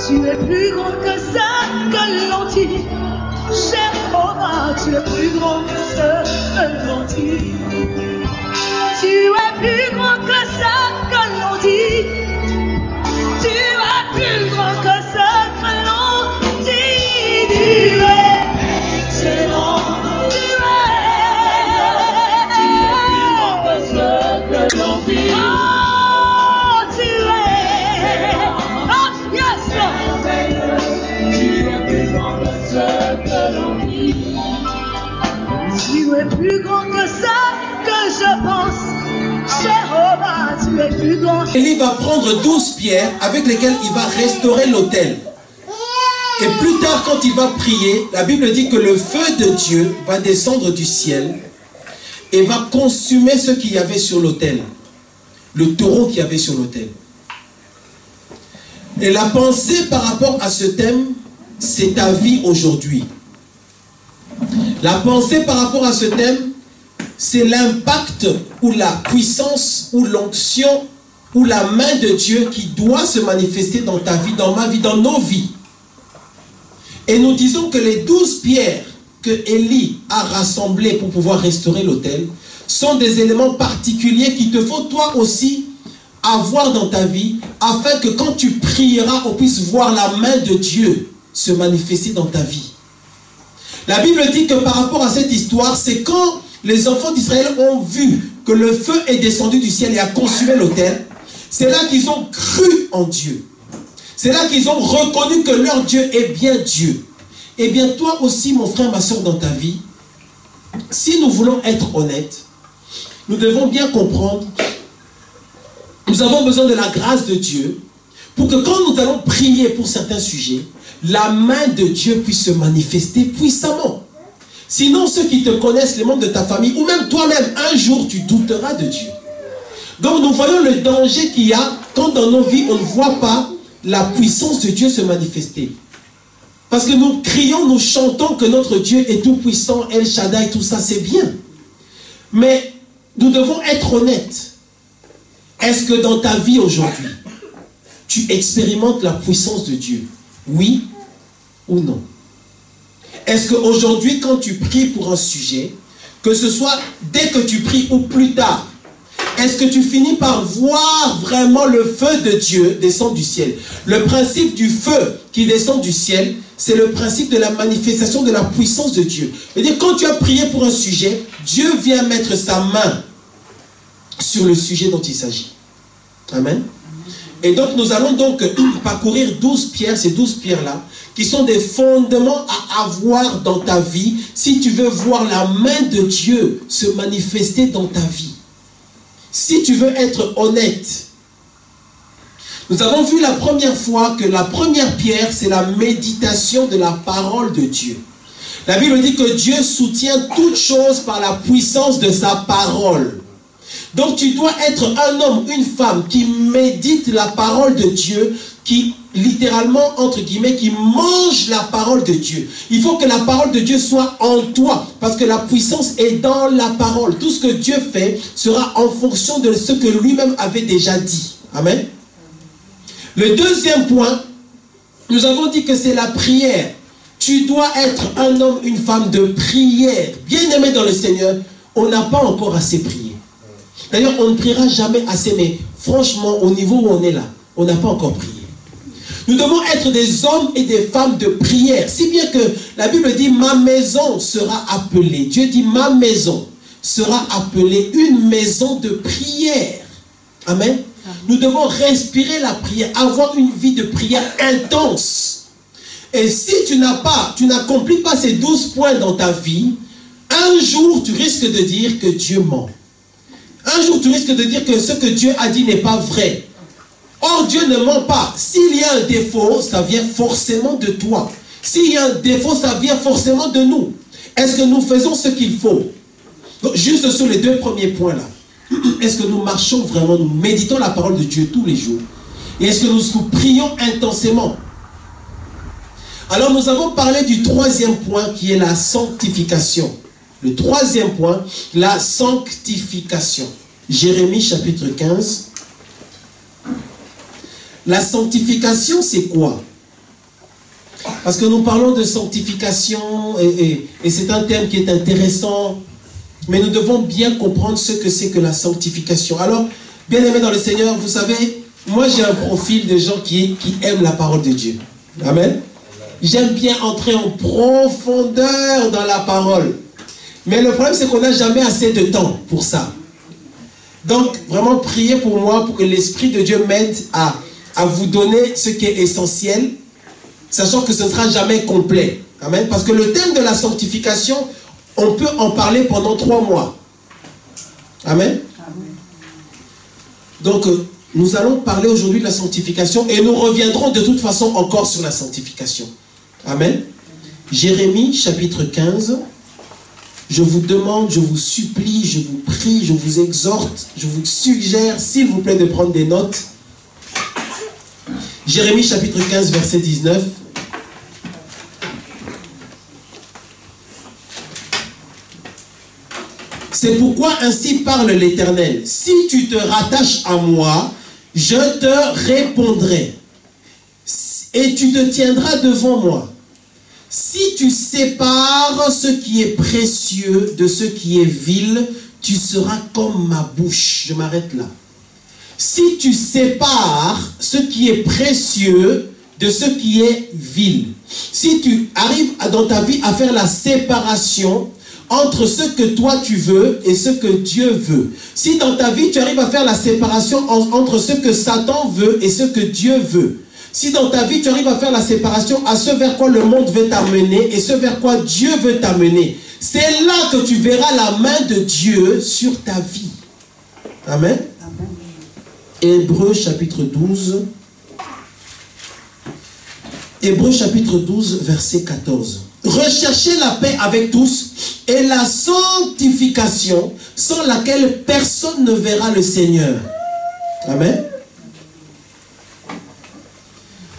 Tu es plus grand que ça, que l'on dit. Jéhovah, tu es plus grand que ça, que l'on dit. Tu es plus grand que ça, que l'on dit. Tu es plus grand que ça, que l'on dit. Tu es excellent. Tu es plus grand que ça que je pense. Jéhovah, tu es plus grand. Élie va prendre 12 pierres avec lesquelles il va restaurer l'autel. Et plus tard, quand il va prier, la Bible dit que le feu de Dieu va descendre du ciel et va consumer ce qu'il y avait sur l'autel. Le taureau qu'il y avait sur l'autel. Et la pensée par rapport à ce thème, c'est ta vie aujourd'hui. La pensée par rapport à ce thème, c'est l'impact ou la puissance ou l'onction ou la main de Dieu qui doit se manifester dans ta vie, dans ma vie, dans nos vies. Et nous disons que les 12 pierres que Élie a rassemblées pour pouvoir restaurer l'autel sont des éléments particuliers qu'il te faut toi aussi avoir dans ta vie afin que quand tu prieras, on puisse voir la main de Dieu se manifester dans ta vie. La Bible dit que par rapport à cette histoire, c'est quand les enfants d'Israël ont vu que le feu est descendu du ciel et a consumé l'autel, c'est là qu'ils ont cru en Dieu. C'est là qu'ils ont reconnu que leur Dieu est bien Dieu. Et bien toi aussi, mon frère, ma soeur, dans ta vie, si nous voulons être honnêtes, nous devons bien comprendre, nous avons besoin de la grâce de Dieu pour que quand nous allons prier pour certains sujets, la main de Dieu puisse se manifester puissamment. Sinon, ceux qui te connaissent, les membres de ta famille, ou même toi-même, un jour, tu douteras de Dieu. Donc, nous voyons le danger qu'il y a quand dans nos vies, on ne voit pas la puissance de Dieu se manifester. Parce que nous crions, nous chantons que notre Dieu est tout puissant, El Shaddai, tout ça, c'est bien. Mais nous devons être honnêtes. Est-ce que dans ta vie aujourd'hui, tu expérimentes la puissance de Dieu? Oui ou non? Est-ce qu'aujourd'hui, quand tu pries pour un sujet, que ce soit dès que tu pries ou plus tard, est-ce que tu finis par voir vraiment le feu de Dieu descendre du ciel? Le principe du feu qui descend du ciel, c'est le principe de la manifestation de la puissance de Dieu. C'est-à-dire, quand tu as prié pour un sujet, Dieu vient mettre sa main sur le sujet dont il s'agit. Amen. Et donc, nous allons donc parcourir 12 pierres, ces 12 pierres-là, qui sont des fondements à avoir dans ta vie, si tu veux voir la main de Dieu se manifester dans ta vie. Si tu veux être honnête, nous avons vu la première fois que la première pierre, c'est la méditation de la parole de Dieu. La Bible dit que Dieu soutient toutes choses par la puissance de sa parole. Donc tu dois être un homme, une femme qui médite la parole de Dieu, qui littéralement, entre guillemets, qui mange la parole de Dieu. Il faut que la parole de Dieu soit en toi, parce que la puissance est dans la parole. Tout ce que Dieu fait sera en fonction de ce que lui-même avait déjà dit. Amen. Le deuxième point, nous avons dit que c'est la prière. Tu dois être un homme, une femme de prière. Bien-aimé dans le Seigneur, on n'a pas encore assez prié. D'ailleurs, on ne priera jamais assez, mais franchement, au niveau où on est là, on n'a pas encore prié. Nous devons être des hommes et des femmes de prière. Si bien que la Bible dit, ma maison sera appelée. Dieu dit, ma maison sera appelée une maison de prière. Amen. Nous devons respirer la prière, avoir une vie de prière intense. Et si tu n'accomplis pas ces 12 points dans ta vie, un jour tu risques de dire que Dieu ment. Un jour tu risques de dire que ce que Dieu a dit n'est pas vrai. Or Dieu ne ment pas. S'il y a un défaut, ça vient forcément de toi. S'il y a un défaut, ça vient forcément de nous. Est-ce que nous faisons ce qu'il faut? Donc, juste sur les deux premiers points là. Est-ce que nous marchons vraiment, nous méditons la parole de Dieu tous les jours? Et est-ce que nous prions intensément? Alors nous avons parlé du troisième point qui est la sanctification. Le troisième point, la sanctification. Jérémie chapitre 15. La sanctification, c'est quoi? Parce que nous parlons de sanctification et c'est un thème qui est intéressant. Mais nous devons bien comprendre ce que c'est que la sanctification. Alors, bien aimés dans le Seigneur, vous savez, moi j'ai un profil de gens qui aiment la parole de Dieu. Amen. J'aime bien entrer en profondeur dans la parole. Mais le problème, c'est qu'on n'a jamais assez de temps pour ça. Donc, vraiment, priez pour moi, pour que l'Esprit de Dieu m'aide à vous donner ce qui est essentiel, sachant que ce ne sera jamais complet. Amen. Parce que le thème de la sanctification, on peut en parler pendant 3 mois. Amen. Donc, nous allons parler aujourd'hui de la sanctification et nous reviendrons de toute façon encore sur la sanctification. Amen. Jérémie, chapitre 15. Je vous demande, je vous supplie, je vous prie, je vous exhorte, je vous suggère, s'il vous plaît, de prendre des notes. Jérémie, chapitre 15, verset 19. C'est pourquoi ainsi parle l'Éternel. Si tu te rattaches à moi, je te répondrai. Et tu te tiendras devant moi. Si tu sépares ce qui est précieux de ce qui est vil, tu seras comme ma bouche. Je m'arrête là. Si tu sépares ce qui est précieux de ce qui est vil, si tu arrives dans ta vie à faire la séparation entre ce que toi tu veux et ce que Dieu veut. Si dans ta vie tu arrives à faire la séparation entre ce que Satan veut et ce que Dieu veut. Si dans ta vie tu arrives à faire la séparation à ce vers quoi le monde veut t'amener et ce vers quoi Dieu veut t'amener, c'est là que tu verras la main de Dieu sur ta vie. Amen. Hébreux chapitre 12. Hébreux chapitre 12 verset 14. Recherchez la paix avec tous et la sanctification sans laquelle personne ne verra le Seigneur. Amen.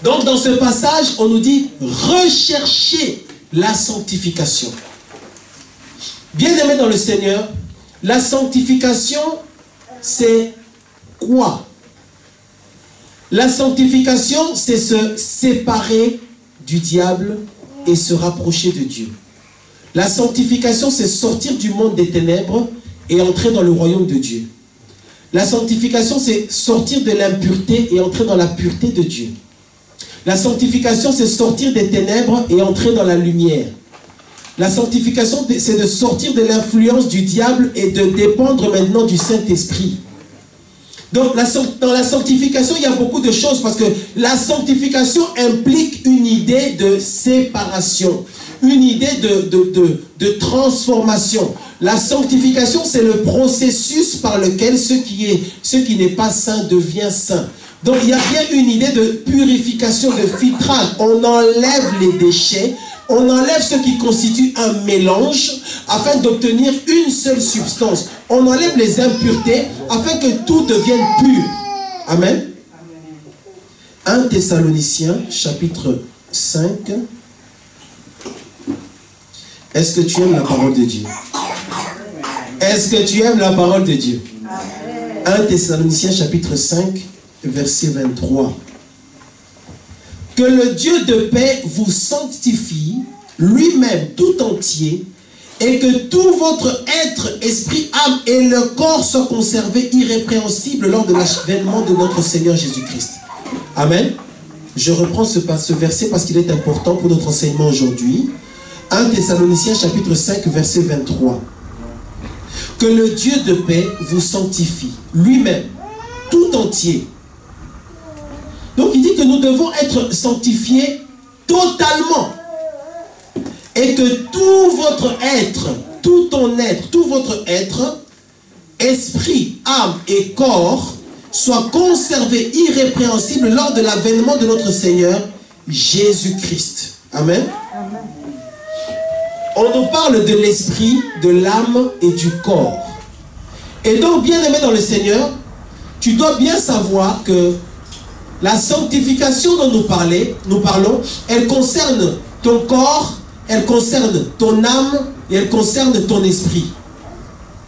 Donc dans ce passage, on nous dit recherchez la sanctification. Bien-aimés dans le Seigneur, la sanctification, c'est quoi? La sanctification, c'est se séparer du diable et se rapprocher de Dieu. La sanctification, c'est sortir du monde des ténèbres et entrer dans le royaume de Dieu. La sanctification, c'est sortir de l'impureté et entrer dans la pureté de Dieu. La sanctification, c'est sortir des ténèbres et entrer dans la lumière. La sanctification, c'est de sortir de l'influence du diable et de dépendre maintenant du Saint-Esprit. Donc, dans la sanctification, il y a beaucoup de choses parce que la sanctification implique une idée de séparation, une idée de transformation. La sanctification, c'est le processus par lequel ce qui n'est pas saint devient saint. Donc, il y a bien une idée de purification, de filtrage. On enlève les déchets, on enlève ce qui constitue un mélange afin d'obtenir une seule substance. On enlève les impuretés afin que tout devienne pur. Amen. 1 Thessaloniciens, chapitre 5. Est-ce que tu aimes la parole de Dieu? Est-ce que tu aimes la parole de Dieu? 1 Thessaloniciens, chapitre 5, verset 23. Que le Dieu de paix vous sanctifie lui-même tout entier et que tout votre être, esprit, âme et le corps soient conservés irrépréhensibles lors de l'avènement de notre Seigneur Jésus-Christ. Amen. Je reprends ce verset parce qu'il est important pour notre enseignement aujourd'hui. 1 Thessaloniciens chapitre 5 verset 23. Que le Dieu de paix vous sanctifie lui-même tout entier. Donc il dit que nous devons être sanctifiés totalement. Et que tout votre être, tout ton être, tout votre être, esprit, âme et corps, soit conservé irrépréhensible lors de l'avènement de notre Seigneur Jésus-Christ. Amen. Amen. On nous parle de l'esprit, de l'âme et du corps. Et donc, bien aimé dans le Seigneur, tu dois bien savoir que la sanctification dont nous parlons, elle concerne ton corps, elle concerne ton âme et elle concerne ton esprit.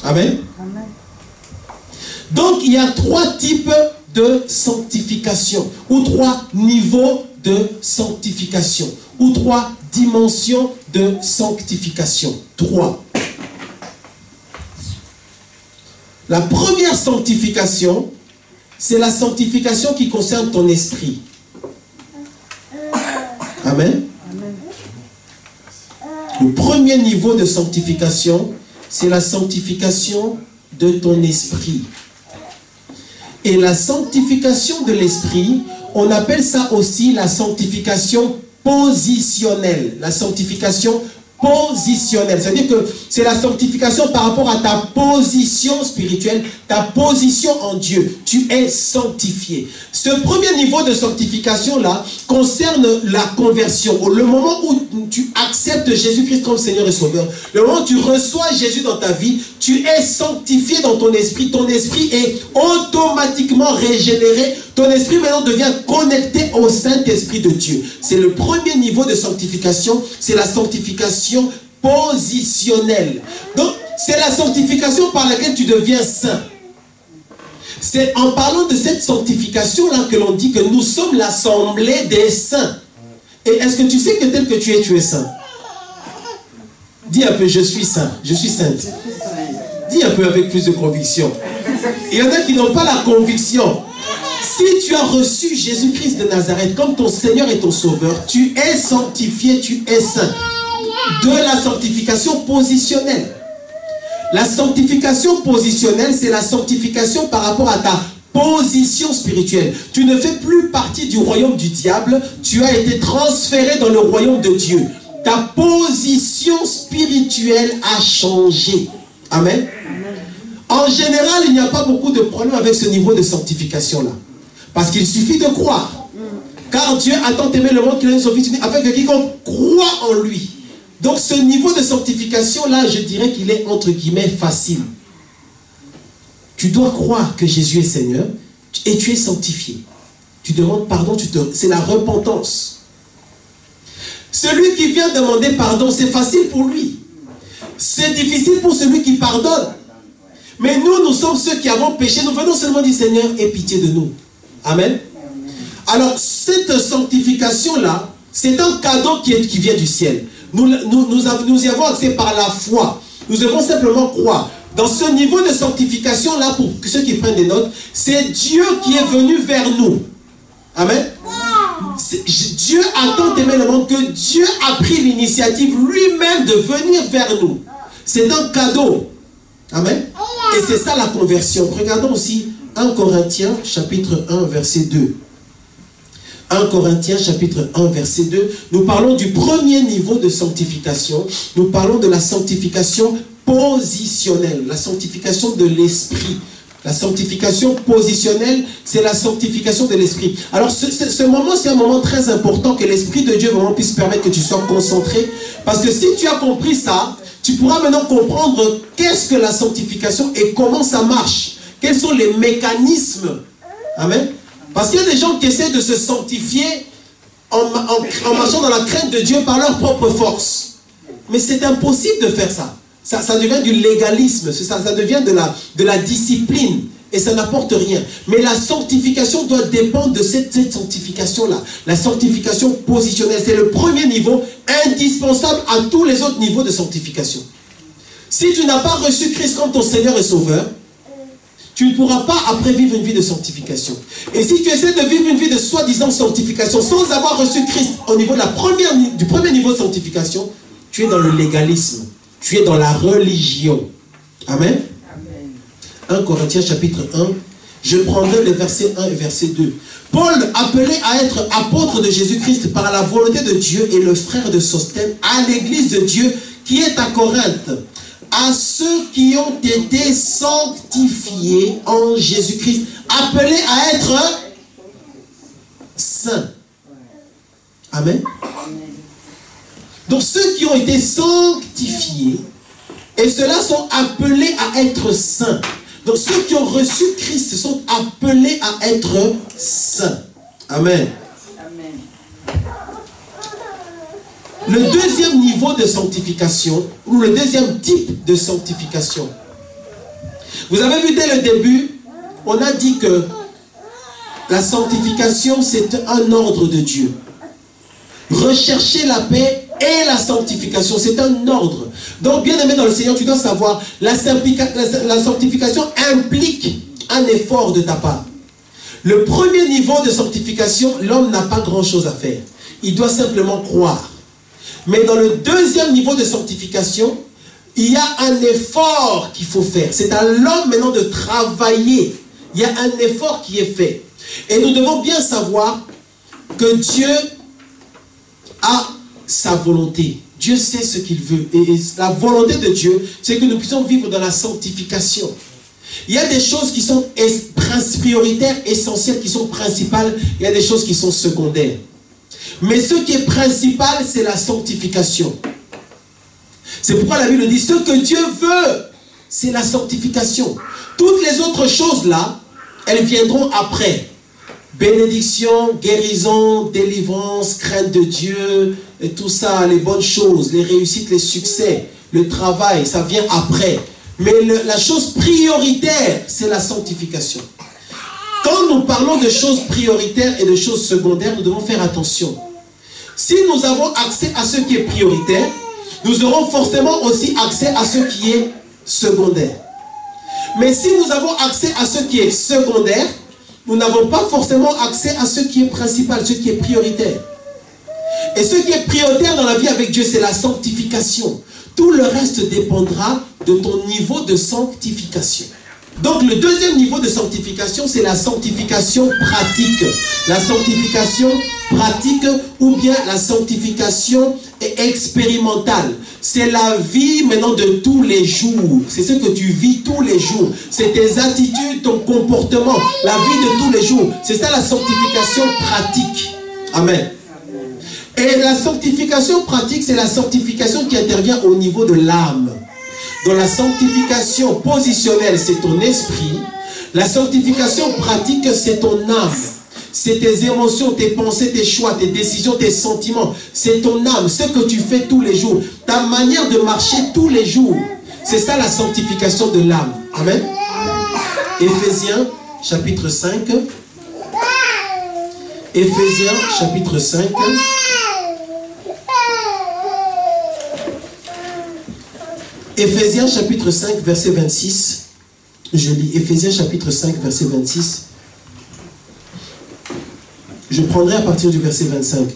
Amen. Amen. Donc, il y a 3 types de sanctification ou 3 niveaux de sanctification ou 3 dimensions de sanctification. 3. La première sanctification, c'est la sanctification qui concerne ton esprit. Amen. Le premier niveau de sanctification, c'est la sanctification de ton esprit. Et la sanctification de l'esprit, on appelle ça aussi la sanctification positionnelle. La sanctification positionnelle. C'est-à-dire que c'est la sanctification par rapport à ta position spirituelle, ta position en Dieu. Tu es sanctifié. Ce premier niveau de sanctification-là concerne la conversion. Le moment où tu acceptes Jésus-Christ comme Seigneur et Sauveur, le moment où tu reçois Jésus dans ta vie, tu es sanctifié dans ton esprit. Ton esprit est automatiquement régénéré. Ton esprit maintenant devient connecté au Saint-Esprit de Dieu. C'est le premier niveau de sanctification, c'est la sanctification positionnelle. Donc, c'est la sanctification par laquelle tu deviens saint. C'est en parlant de cette sanctification-là que l'on dit que nous sommes l'assemblée des saints. Et est-ce que tu sais que tel que tu es saint? Dis un peu, je suis saint, je suis sainte. Dis un peu avec plus de conviction. Il y en a qui n'ont pas la conviction. Si tu as reçu Jésus-Christ de Nazareth comme ton Seigneur et ton Sauveur, tu es sanctifié, tu es saint. De la sanctification positionnelle. La sanctification positionnelle, c'est la sanctification par rapport à ta position spirituelle. Tu ne fais plus partie du royaume du diable, tu as été transféré dans le royaume de Dieu. Ta position spirituelle a changé. Amen. En général, il n'y a pas beaucoup de problèmes avec ce niveau de sanctification-là. Parce qu'il suffit de croire. Car Dieu a tant aimé le monde qu'il a donné son Fils unique afin que quiconque croit en lui. Donc ce niveau de sanctification-là, je dirais qu'il est entre guillemets facile. Tu dois croire que Jésus est Seigneur et tu es sanctifié. Tu demandes pardon, c'est la repentance. Celui qui vient demander pardon, c'est facile pour lui. C'est difficile pour celui qui pardonne. Mais nous sommes ceux qui avons péché. Nous venons seulement dire Seigneur, aie pitié de nous. Amen. Alors, cette sanctification-là, c'est un cadeau qui vient du ciel. Nous y avons accès par la foi. Nous devons simplement croire. Dans ce niveau de sanctification-là, pour ceux qui prennent des notes, c'est Dieu qui est venu vers nous. Amen. Dieu a tant aimé le monde que Dieu a pris l'initiative lui-même de venir vers nous. C'est un cadeau. Amen. Et c'est ça la conversion. Regardons aussi 1 Corinthiens chapitre 1 verset 2. 1 Corinthiens chapitre 1 verset 2. Nous parlons du premier niveau de sanctification. Nous parlons de la sanctification positionnelle. La sanctification de l'esprit. La sanctification positionnelle, c'est la sanctification de l'esprit. Alors ce moment, c'est un moment très important que l'Esprit de Dieu vraiment puisse permettre que tu sois concentré. Parce que si tu as compris ça, tu pourras maintenant comprendre qu'est-ce que la sanctification et comment ça marche. Quels sont les mécanismes. Amen. Parce qu'il y a des gens qui essaient de se sanctifier en marchant dans la crainte de Dieu par leur propre force. Mais c'est impossible de faire ça. Ça devient du légalisme, ça devient de la discipline. Et ça n'apporte rien. Mais la sanctification doit dépendre de cette sanctification-là. La sanctification positionnelle, c'est le premier niveau indispensable à tous les autres niveaux de sanctification. Si tu n'as pas reçu Christ comme ton Seigneur et Sauveur, tu ne pourras pas après vivre une vie de sanctification. Et si tu essaies de vivre une vie de soi-disant sanctification sans avoir reçu Christ au niveau de du premier niveau de sanctification, tu es dans le légalisme. Tu es dans la religion. Amen. 1 Corinthiens chapitre 1, je prendrai les versets 1 et verset 2. Paul, appelé à être apôtre de Jésus-Christ par la volonté de Dieu, et le frère de Sosthène, à l'église de Dieu qui est à Corinthe, à ceux qui ont été sanctifiés en Jésus-Christ, appelés à être saints. Amen. Donc ceux qui ont été sanctifiés, et ceux-là sont appelés à être saints. Donc ceux qui ont reçu Christ sont appelés à être saints. Amen. Amen. Le deuxième niveau de sanctification, ou le deuxième type de sanctification. Vous avez vu dès le début, on a dit que la sanctification c'est un ordre de Dieu. rechercher la paix et la sanctification. C'est un ordre. Donc, bien aimé dans le Seigneur, tu dois savoir, la sanctification implique un effort de ta part. Le premier niveau de sanctification, l'homme n'a pas grand-chose à faire. Il doit simplement croire. Mais dans le deuxième niveau de sanctification, il y a un effort qu'il faut faire. C'est à l'homme maintenant de travailler. Il y a un effort qui est fait. Et nous devons bien savoir que Dieu a sa volonté. Dieu sait ce qu'il veut. Et la volonté de Dieu, c'est que nous puissions vivre dans la sanctification. Il y a des choses qui sont prioritaires, essentielles, qui sont principales. Il y a des choses qui sont secondaires. Mais ce qui est principal, c'est la sanctification. C'est pourquoi la Bible dit, ce que Dieu veut, c'est la sanctification. Toutes les autres choses là, elles viendront après. Bénédiction, guérison, délivrance, crainte de Dieu, et tout ça, les bonnes choses, les réussites, les succès, le travail, ça vient après. Mais la chose prioritaire, c'est la sanctification. Quand nous parlons de choses prioritaires et de choses secondaires, nous devons faire attention. Si nous avons accès à ce qui est prioritaire, nous aurons forcément aussi accès à ce qui est secondaire. Mais si nous avons accès à ce qui est secondaire, nous n'avons pas forcément accès à ce qui est principal, ce qui est prioritaire. Et ce qui est prioritaire dans la vie avec Dieu, c'est la sanctification. Tout le reste dépendra de ton niveau de sanctification. Donc le deuxième niveau de sanctification, c'est la sanctification pratique. La sanctification pratique ou bien la sanctification expérimentale. C'est la vie maintenant de tous les jours. C'est ce que tu vis tous les jours. C'est tes attitudes, ton comportement, la vie de tous les jours. C'est ça la sanctification pratique. Amen. Et la sanctification pratique, c'est la sanctification qui intervient au niveau de l'âme. Dans la sanctification positionnelle, c'est ton esprit. La sanctification pratique, c'est ton âme. C'est tes émotions, tes pensées, tes choix, tes décisions, tes sentiments. C'est ton âme, ce que tu fais tous les jours. Ta manière de marcher tous les jours. C'est ça la sanctification de l'âme. Amen. Éphésiens, chapitre 5. Éphésiens, chapitre 5. Éphésiens chapitre 5, verset 26. Je lis Éphésiens chapitre 5, verset 26. Je prendrai à partir du verset 25.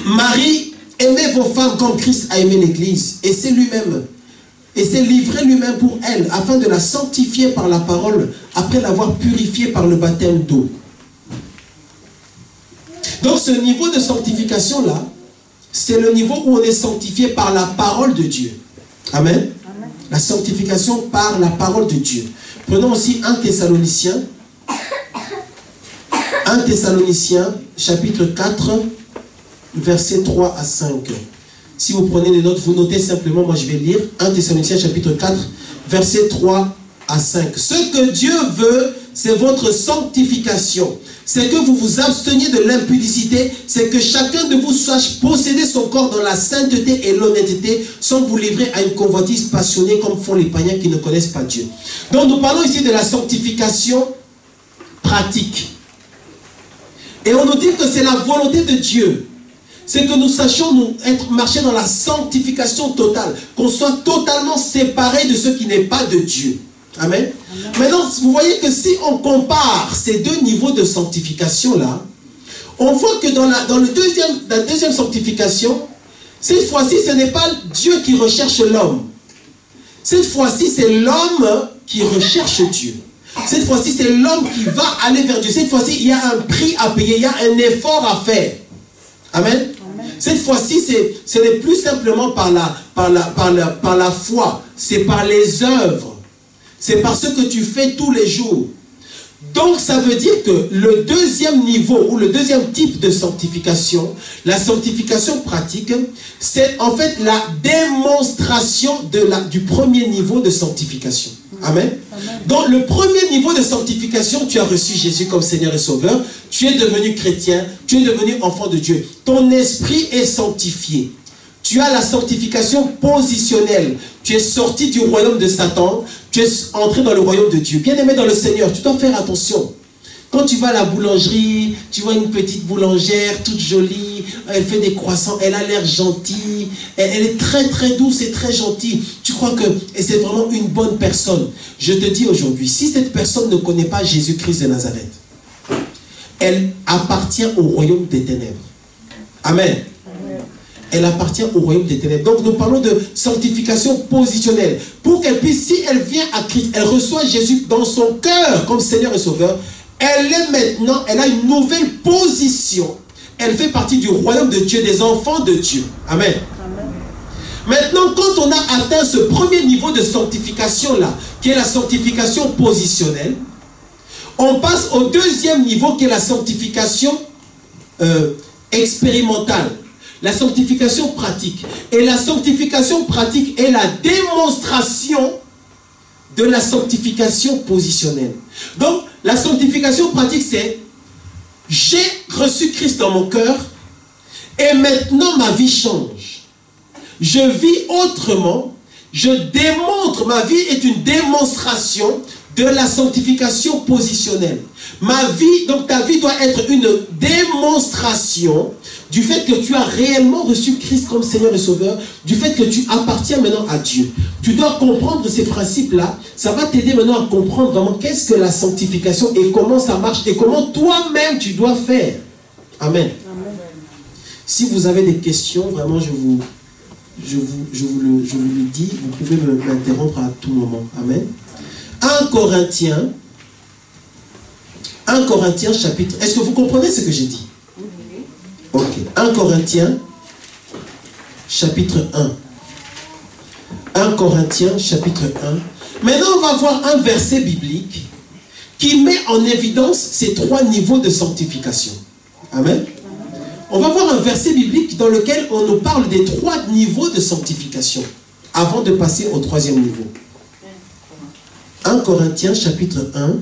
Marie, aimez vos femmes comme Christ a aimé l'Église, et c'est lui-même. Et s'est livré lui-même pour elle, afin de la sanctifier par la parole, après l'avoir purifiée par le baptême d'eau. Donc ce niveau de sanctification-là, c'est le niveau où on est sanctifié par la parole de Dieu. Amen. La sanctification par la parole de Dieu. Prenons aussi 1 Thessaloniciens. 1 Thessaloniciens, chapitre 4, versets 3 à 5. Si vous prenez des notes, vous notez simplement, moi je vais lire. 1 Thessaloniciens, chapitre 4, versets 3 à 5. Ce que Dieu veut, c'est votre sanctification. C'est que vous vous absteniez de l'impudicité, c'est que chacun de vous sache posséder son corps dans la sainteté et l'honnêteté, sans vous livrer à une convoitise passionnée comme font les païens qui ne connaissent pas Dieu. Donc nous parlons ici de la sanctification pratique. Et on nous dit que c'est la volonté de Dieu. C'est que nous sachions marcher dans la sanctification totale, qu'on soit totalement séparés de ce qui n'est pas de Dieu. Amen. Maintenant, vous voyez que si on compare ces deux niveaux de sanctification-là, on voit que dans la deuxième sanctification, cette fois-ci, ce n'est pas Dieu qui recherche l'homme. Cette fois-ci, c'est l'homme qui recherche Dieu. Cette fois-ci, c'est l'homme qui va aller vers Dieu. Cette fois-ci, il y a un prix à payer, il y a un effort à faire. Amen. Cette fois-ci, ce n'est plus simplement par la foi, c'est par les œuvres. C'est par ce que tu fais tous les jours. Donc, ça veut dire que le deuxième niveau, ou le deuxième type de sanctification, la sanctification pratique, c'est en fait la démonstration du premier niveau de sanctification. Amen. Donc, le premier niveau de sanctification, tu as reçu Jésus comme Seigneur et Sauveur, tu es devenu chrétien, tu es devenu enfant de Dieu. Ton esprit est sanctifié. Tu as la sanctification positionnelle. Tu es sorti du royaume de Satan. Tu es entré dans le royaume de Dieu. Bien-aimé dans le Seigneur, tu dois faire attention. Quand tu vas à la boulangerie, tu vois une petite boulangère toute jolie, elle fait des croissants, elle a l'air gentille, elle est très très douce et très gentille. Tu crois que c'est vraiment une bonne personne. Je te dis aujourd'hui, si cette personne ne connaît pas Jésus-Christ de Nazareth, elle appartient au royaume des ténèbres. Amen. Elle appartient au royaume des ténèbres. Donc nous parlons de sanctification positionnelle. Pour qu'elle puisse, si elle vient à Christ, elle reçoit Jésus dans son cœur comme Seigneur et Sauveur, elle est maintenant, elle a une nouvelle position. Elle fait partie du royaume de Dieu, des enfants de Dieu. Amen. Amen. Maintenant, quand on a atteint ce premier niveau de sanctification-là, qui est la sanctification positionnelle, on passe au deuxième niveau qui est la sanctification expérimentale. La sanctification pratique. Et la sanctification pratique est la démonstration de la sanctification positionnelle. Donc, la sanctification pratique, c'est j'ai reçu Christ dans mon cœur et maintenant ma vie change. Je vis autrement, je démontre, ma vie est une démonstration de la sanctification positionnelle. Ma vie, donc ta vie doit être une démonstration du fait que tu as réellement reçu Christ comme Seigneur et Sauveur, du fait que tu appartiens maintenant à Dieu. Tu dois comprendre ces principes-là. Ça va t'aider maintenant à comprendre vraiment qu'est-ce que la sanctification et comment ça marche et comment toi-même tu dois faire. Amen. Amen. Si vous avez des questions, vraiment je vous le dis, vous pouvez m'interrompre à tout moment. Amen. 1 Corinthiens chapitre... Est-ce que vous comprenez ce que j'ai dit? Ok. 1 Corinthiens chapitre 1. 1 Corinthiens chapitre 1. Maintenant, on va voir un verset biblique qui met en évidence ces trois niveaux de sanctification. Amen. On va voir un verset biblique dans lequel on nous parle des trois niveaux de sanctification avant de passer au troisième niveau. 1 Corinthiens chapitre 1.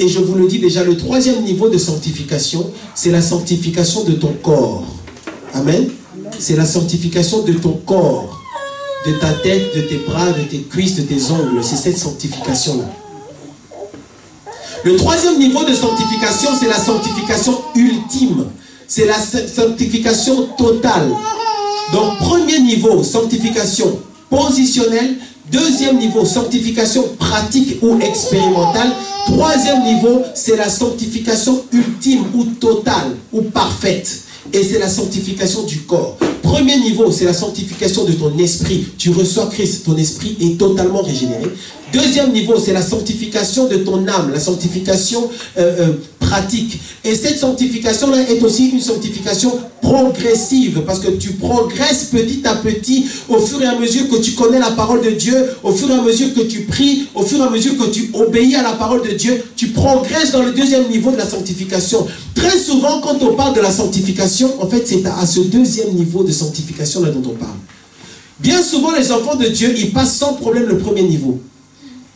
Et je vous le dis déjà, le troisième niveau de sanctification, c'est la sanctification de ton corps. Amen. C'est la sanctification de ton corps, de ta tête, de tes bras, de tes cuisses, de tes ongles. C'est cette sanctification-là. Le troisième niveau de sanctification, c'est la sanctification ultime. C'est la sanctification totale. Donc, premier niveau, sanctification positionnelle. Deuxième niveau, sanctification pratique ou expérimentale. Troisième niveau, c'est la sanctification ultime ou totale ou parfaite. Et c'est la sanctification du corps. Premier niveau, c'est la sanctification de ton esprit. Tu reçois Christ, ton esprit est totalement régénéré. Deuxième niveau, c'est la sanctification de ton âme, la sanctification pratique. Et cette sanctification-là est aussi une sanctification progressive, parce que tu progresses petit à petit au fur et à mesure que tu connais la parole de Dieu, au fur et à mesure que tu pries, au fur et à mesure que tu obéis à la parole de Dieu, tu progresses dans le deuxième niveau de la sanctification. Très souvent, quand on parle de la sanctification, en fait, c'est à ce deuxième niveau de sanctification là dont on parle. Bien souvent, les enfants de Dieu, ils passent sans problème le premier niveau.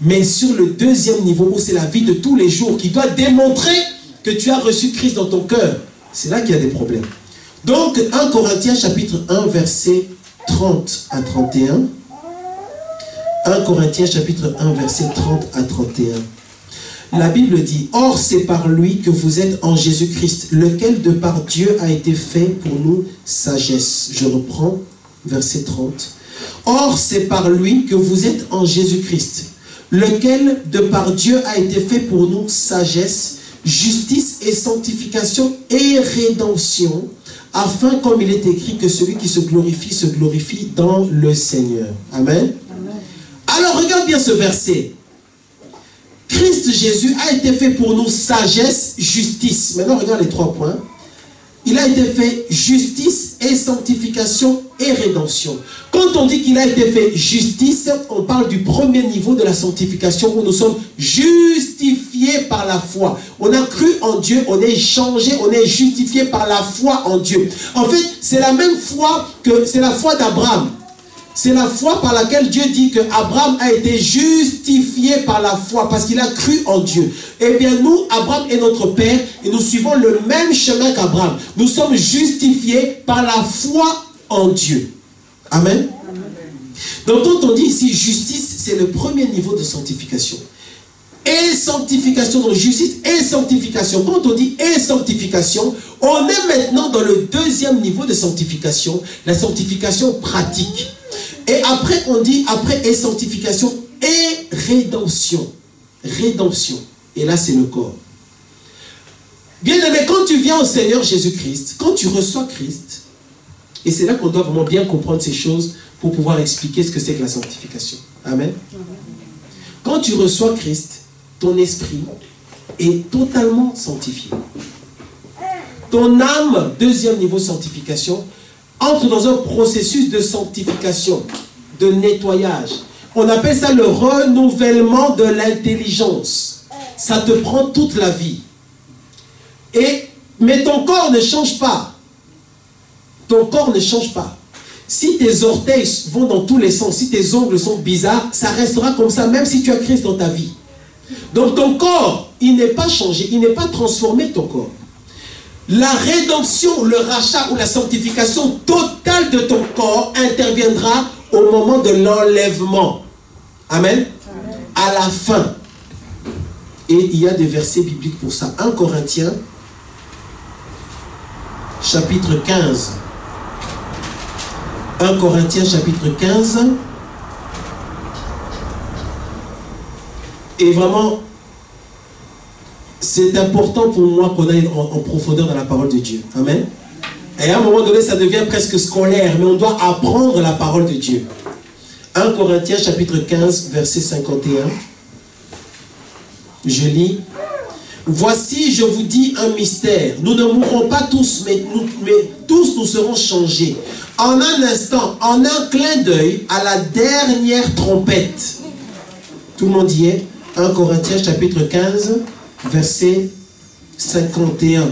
Mais sur le deuxième niveau, où c'est la vie de tous les jours, qui doit démontrer que tu as reçu Christ dans ton cœur, c'est là qu'il y a des problèmes. Donc, 1 Corinthiens chapitre 1, verset 30 à 31. 1 Corinthiens chapitre 1, verset 30 à 31. La Bible dit, « Or, c'est par lui que vous êtes en Jésus-Christ, lequel de par Dieu a été fait pour nous sagesse. » Je reprends, verset 30. « Or, c'est par lui que vous êtes en Jésus-Christ, lequel de par Dieu a été fait pour nous sagesse, justice et sanctification et rédemption, afin, comme il est écrit, que celui qui se glorifie dans le Seigneur. » Amen. Amen. Alors, regarde bien ce verset. Christ Jésus a été fait pour nous sagesse, justice. Maintenant, regarde les 3 points. Il a été fait justice et sanctification et rédemption. Quand on dit qu'il a été fait justice, on parle du premier niveau de la sanctification où nous sommes justifiés par la foi. On a cru en Dieu, on est changé, on est justifié par la foi en Dieu. En fait, c'est la même foi que c'est la foi d'Abraham. C'est la foi par laquelle Dieu dit que Abraham a été justifié par la foi parce qu'il a cru en Dieu. Eh bien nous, Abraham est notre père et nous suivons le même chemin qu'Abraham. Nous sommes justifiés par la foi en Dieu. Amen. Donc quand on dit ici justice, c'est le premier niveau de sanctification. et sanctification. Donc justice et sanctification. Quand on dit et sanctification, on est maintenant dans le deuxième niveau de sanctification, la sanctification pratique. Et après, on dit, après et sanctification et rédemption. Rédemption. Et là, c'est le corps. Bien-aimé, quand tu viens au Seigneur Jésus-Christ, quand tu reçois Christ, et c'est là qu'on doit vraiment bien comprendre ces choses pour pouvoir expliquer ce que c'est que la sanctification. Amen. Quand tu reçois Christ, ton esprit est totalement sanctifié. Ton âme, deuxième niveau de sanctification, entre dans un processus de sanctification, de nettoyage. On appelle ça le renouvellement de l'intelligence. Ça te prend toute la vie. Mais ton corps ne change pas. Ton corps ne change pas. Si tes orteils vont dans tous les sens, si tes ongles sont bizarres, ça restera comme ça, même si tu as Christ dans ta vie. Donc ton corps, il n'est pas changé, il n'est pas transformé, ton corps. La rédemption, le rachat ou la sanctification totale de ton corps interviendra au moment de l'enlèvement. Amen. À la fin. Et il y a des versets bibliques pour ça. 1 Corinthiens, chapitre 15. 1 Corinthiens, chapitre 15. Et vraiment, c'est important pour moi qu'on aille en profondeur dans la parole de Dieu. Amen. Et à un moment donné, ça devient presque scolaire, mais on doit apprendre la parole de Dieu. 1 Corinthiens, chapitre 15, verset 51. Je lis. Voici, je vous dis un mystère. Nous ne mourrons pas tous, mais tous nous serons changés. En un instant, en un clin d'œil, à la dernière trompette. Tout le monde y est. 1 Corinthiens, chapitre 15, verset 51.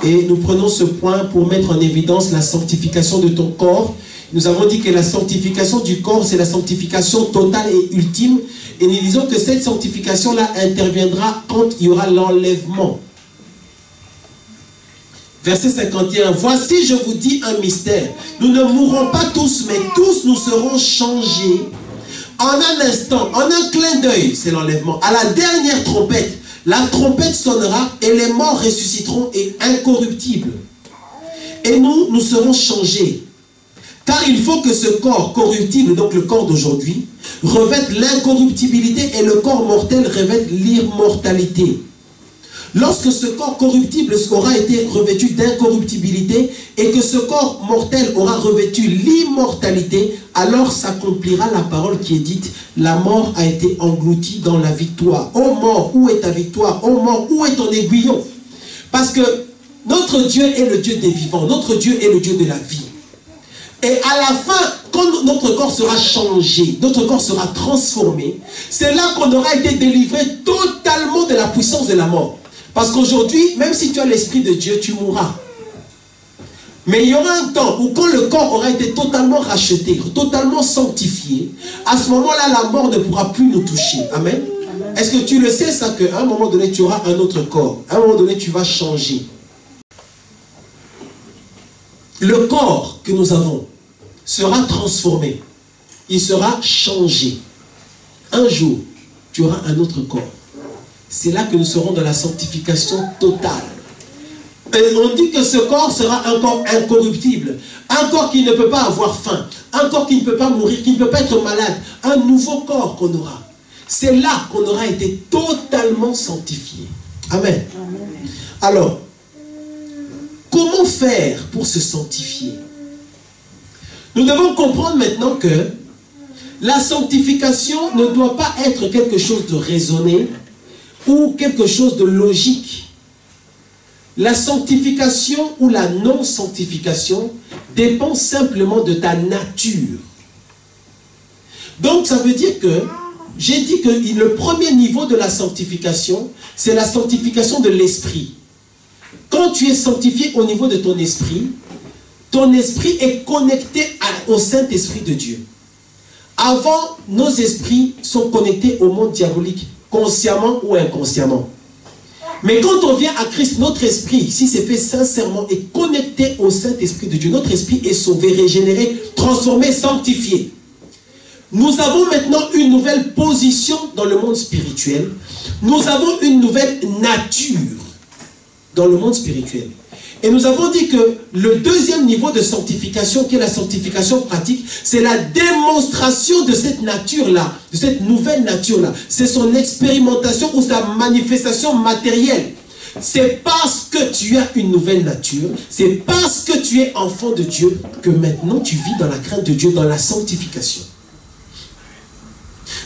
Et nous prenons ce point pour mettre en évidence la sanctification de ton corps. Nous avons dit que la sanctification du corps, c'est la sanctification totale et ultime. Et nous disons que cette sanctification-là interviendra quand il y aura l'enlèvement. Verset 51. Voici, je vous dis un mystère. Nous ne mourrons pas tous, mais tous nous serons changés. En un instant, en un clin d'œil, c'est l'enlèvement. À la dernière trompette, la trompette sonnera et les morts ressusciteront et incorruptibles. Et nous serons changés. Car il faut que ce corps corruptible, donc le corps d'aujourd'hui, revête l'incorruptibilité et le corps mortel revête l'immortalité. Lorsque ce corps corruptible aura été revêtu d'incorruptibilité et que ce corps mortel aura revêtu l'immortalité, alors s'accomplira la parole qui est dite, la mort a été engloutie dans la victoire. Ô mort, où est ta victoire? Ô mort, où est ton aiguillon? Parce que notre Dieu est le Dieu des vivants, notre Dieu est le Dieu de la vie. Et à la fin, quand notre corps sera changé, notre corps sera transformé, c'est là qu'on aura été délivré totalement de la puissance de la mort. Parce qu'aujourd'hui, même si tu as l'Esprit de Dieu, tu mourras. Mais il y aura un temps où quand le corps aura été totalement racheté, totalement sanctifié, à ce moment-là, la mort ne pourra plus nous toucher. Amen. Est-ce que tu le sais ça, qu'à un moment donné, tu auras un autre corps? À un moment donné, tu vas changer. Le corps que nous avons sera transformé. Il sera changé. Un jour, tu auras un autre corps. C'est là que nous serons dans la sanctification totale. Et on dit que ce corps sera un corps incorruptible. Un corps qui ne peut pas avoir faim. Un corps qui ne peut pas mourir, qui ne peut pas être malade. Un nouveau corps qu'on aura. C'est là qu'on aura été totalement sanctifié. Amen. Alors, comment faire pour se sanctifier? Nous devons comprendre maintenant que la sanctification ne doit pas être quelque chose de raisonné ou quelque chose de logique. La sanctification ou la non-sanctification dépend simplement de ta nature. Donc ça veut dire que, j'ai dit que le premier niveau de la sanctification, c'est la sanctification de l'esprit. Quand tu es sanctifié au niveau de ton esprit est connecté au Saint-Esprit de Dieu. Avant, nos esprits sont connectés au monde diabolique, consciemment ou inconsciemment. Mais quand on vient à Christ, notre esprit, si c'est fait sincèrement, est connecté au Saint-Esprit de Dieu. Notre esprit est sauvé, régénéré, transformé, sanctifié. nous avons maintenant une nouvelle position dans le monde spirituel. Nous avons une nouvelle nature dans le monde spirituel. Et nous avons dit que le deuxième niveau de sanctification, qui est la sanctification pratique, c'est la démonstration de cette nature-là, de cette nouvelle nature-là. C'est son expérimentation ou sa manifestation matérielle. C'est parce que tu as une nouvelle nature, c'est parce que tu es enfant de Dieu que maintenant tu vis dans la crainte de Dieu, dans la sanctification.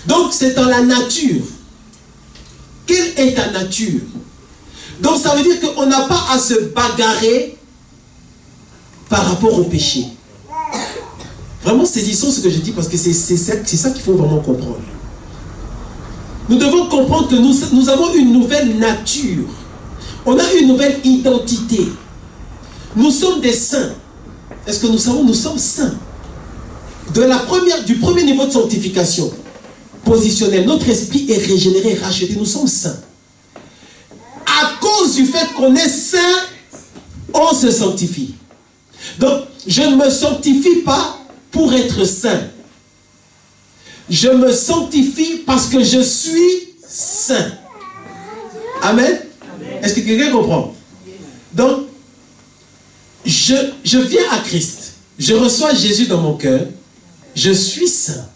Donc c'est dans la nature. Quelle est ta nature? Donc ça veut dire qu'on n'a pas à se bagarrer par rapport au péché. Vraiment saisissons ce que je dis parce que c'est ça qu'il faut vraiment comprendre. Nous devons comprendre que nous avons une nouvelle nature. On a une nouvelle identité. Nous sommes des saints. Est-ce que nous savons? Nous sommes saints. Du premier niveau de sanctification positionnel, notre esprit est régénéré, racheté. Nous sommes saints. À cause du fait qu'on est saint, on se sanctifie. Donc, je ne me sanctifie pas pour être saint. Je me sanctifie parce que je suis saint. Amen. Est-ce que quelqu'un comprend? Donc, je viens à Christ. Je reçois Jésus dans mon cœur. Je suis saint.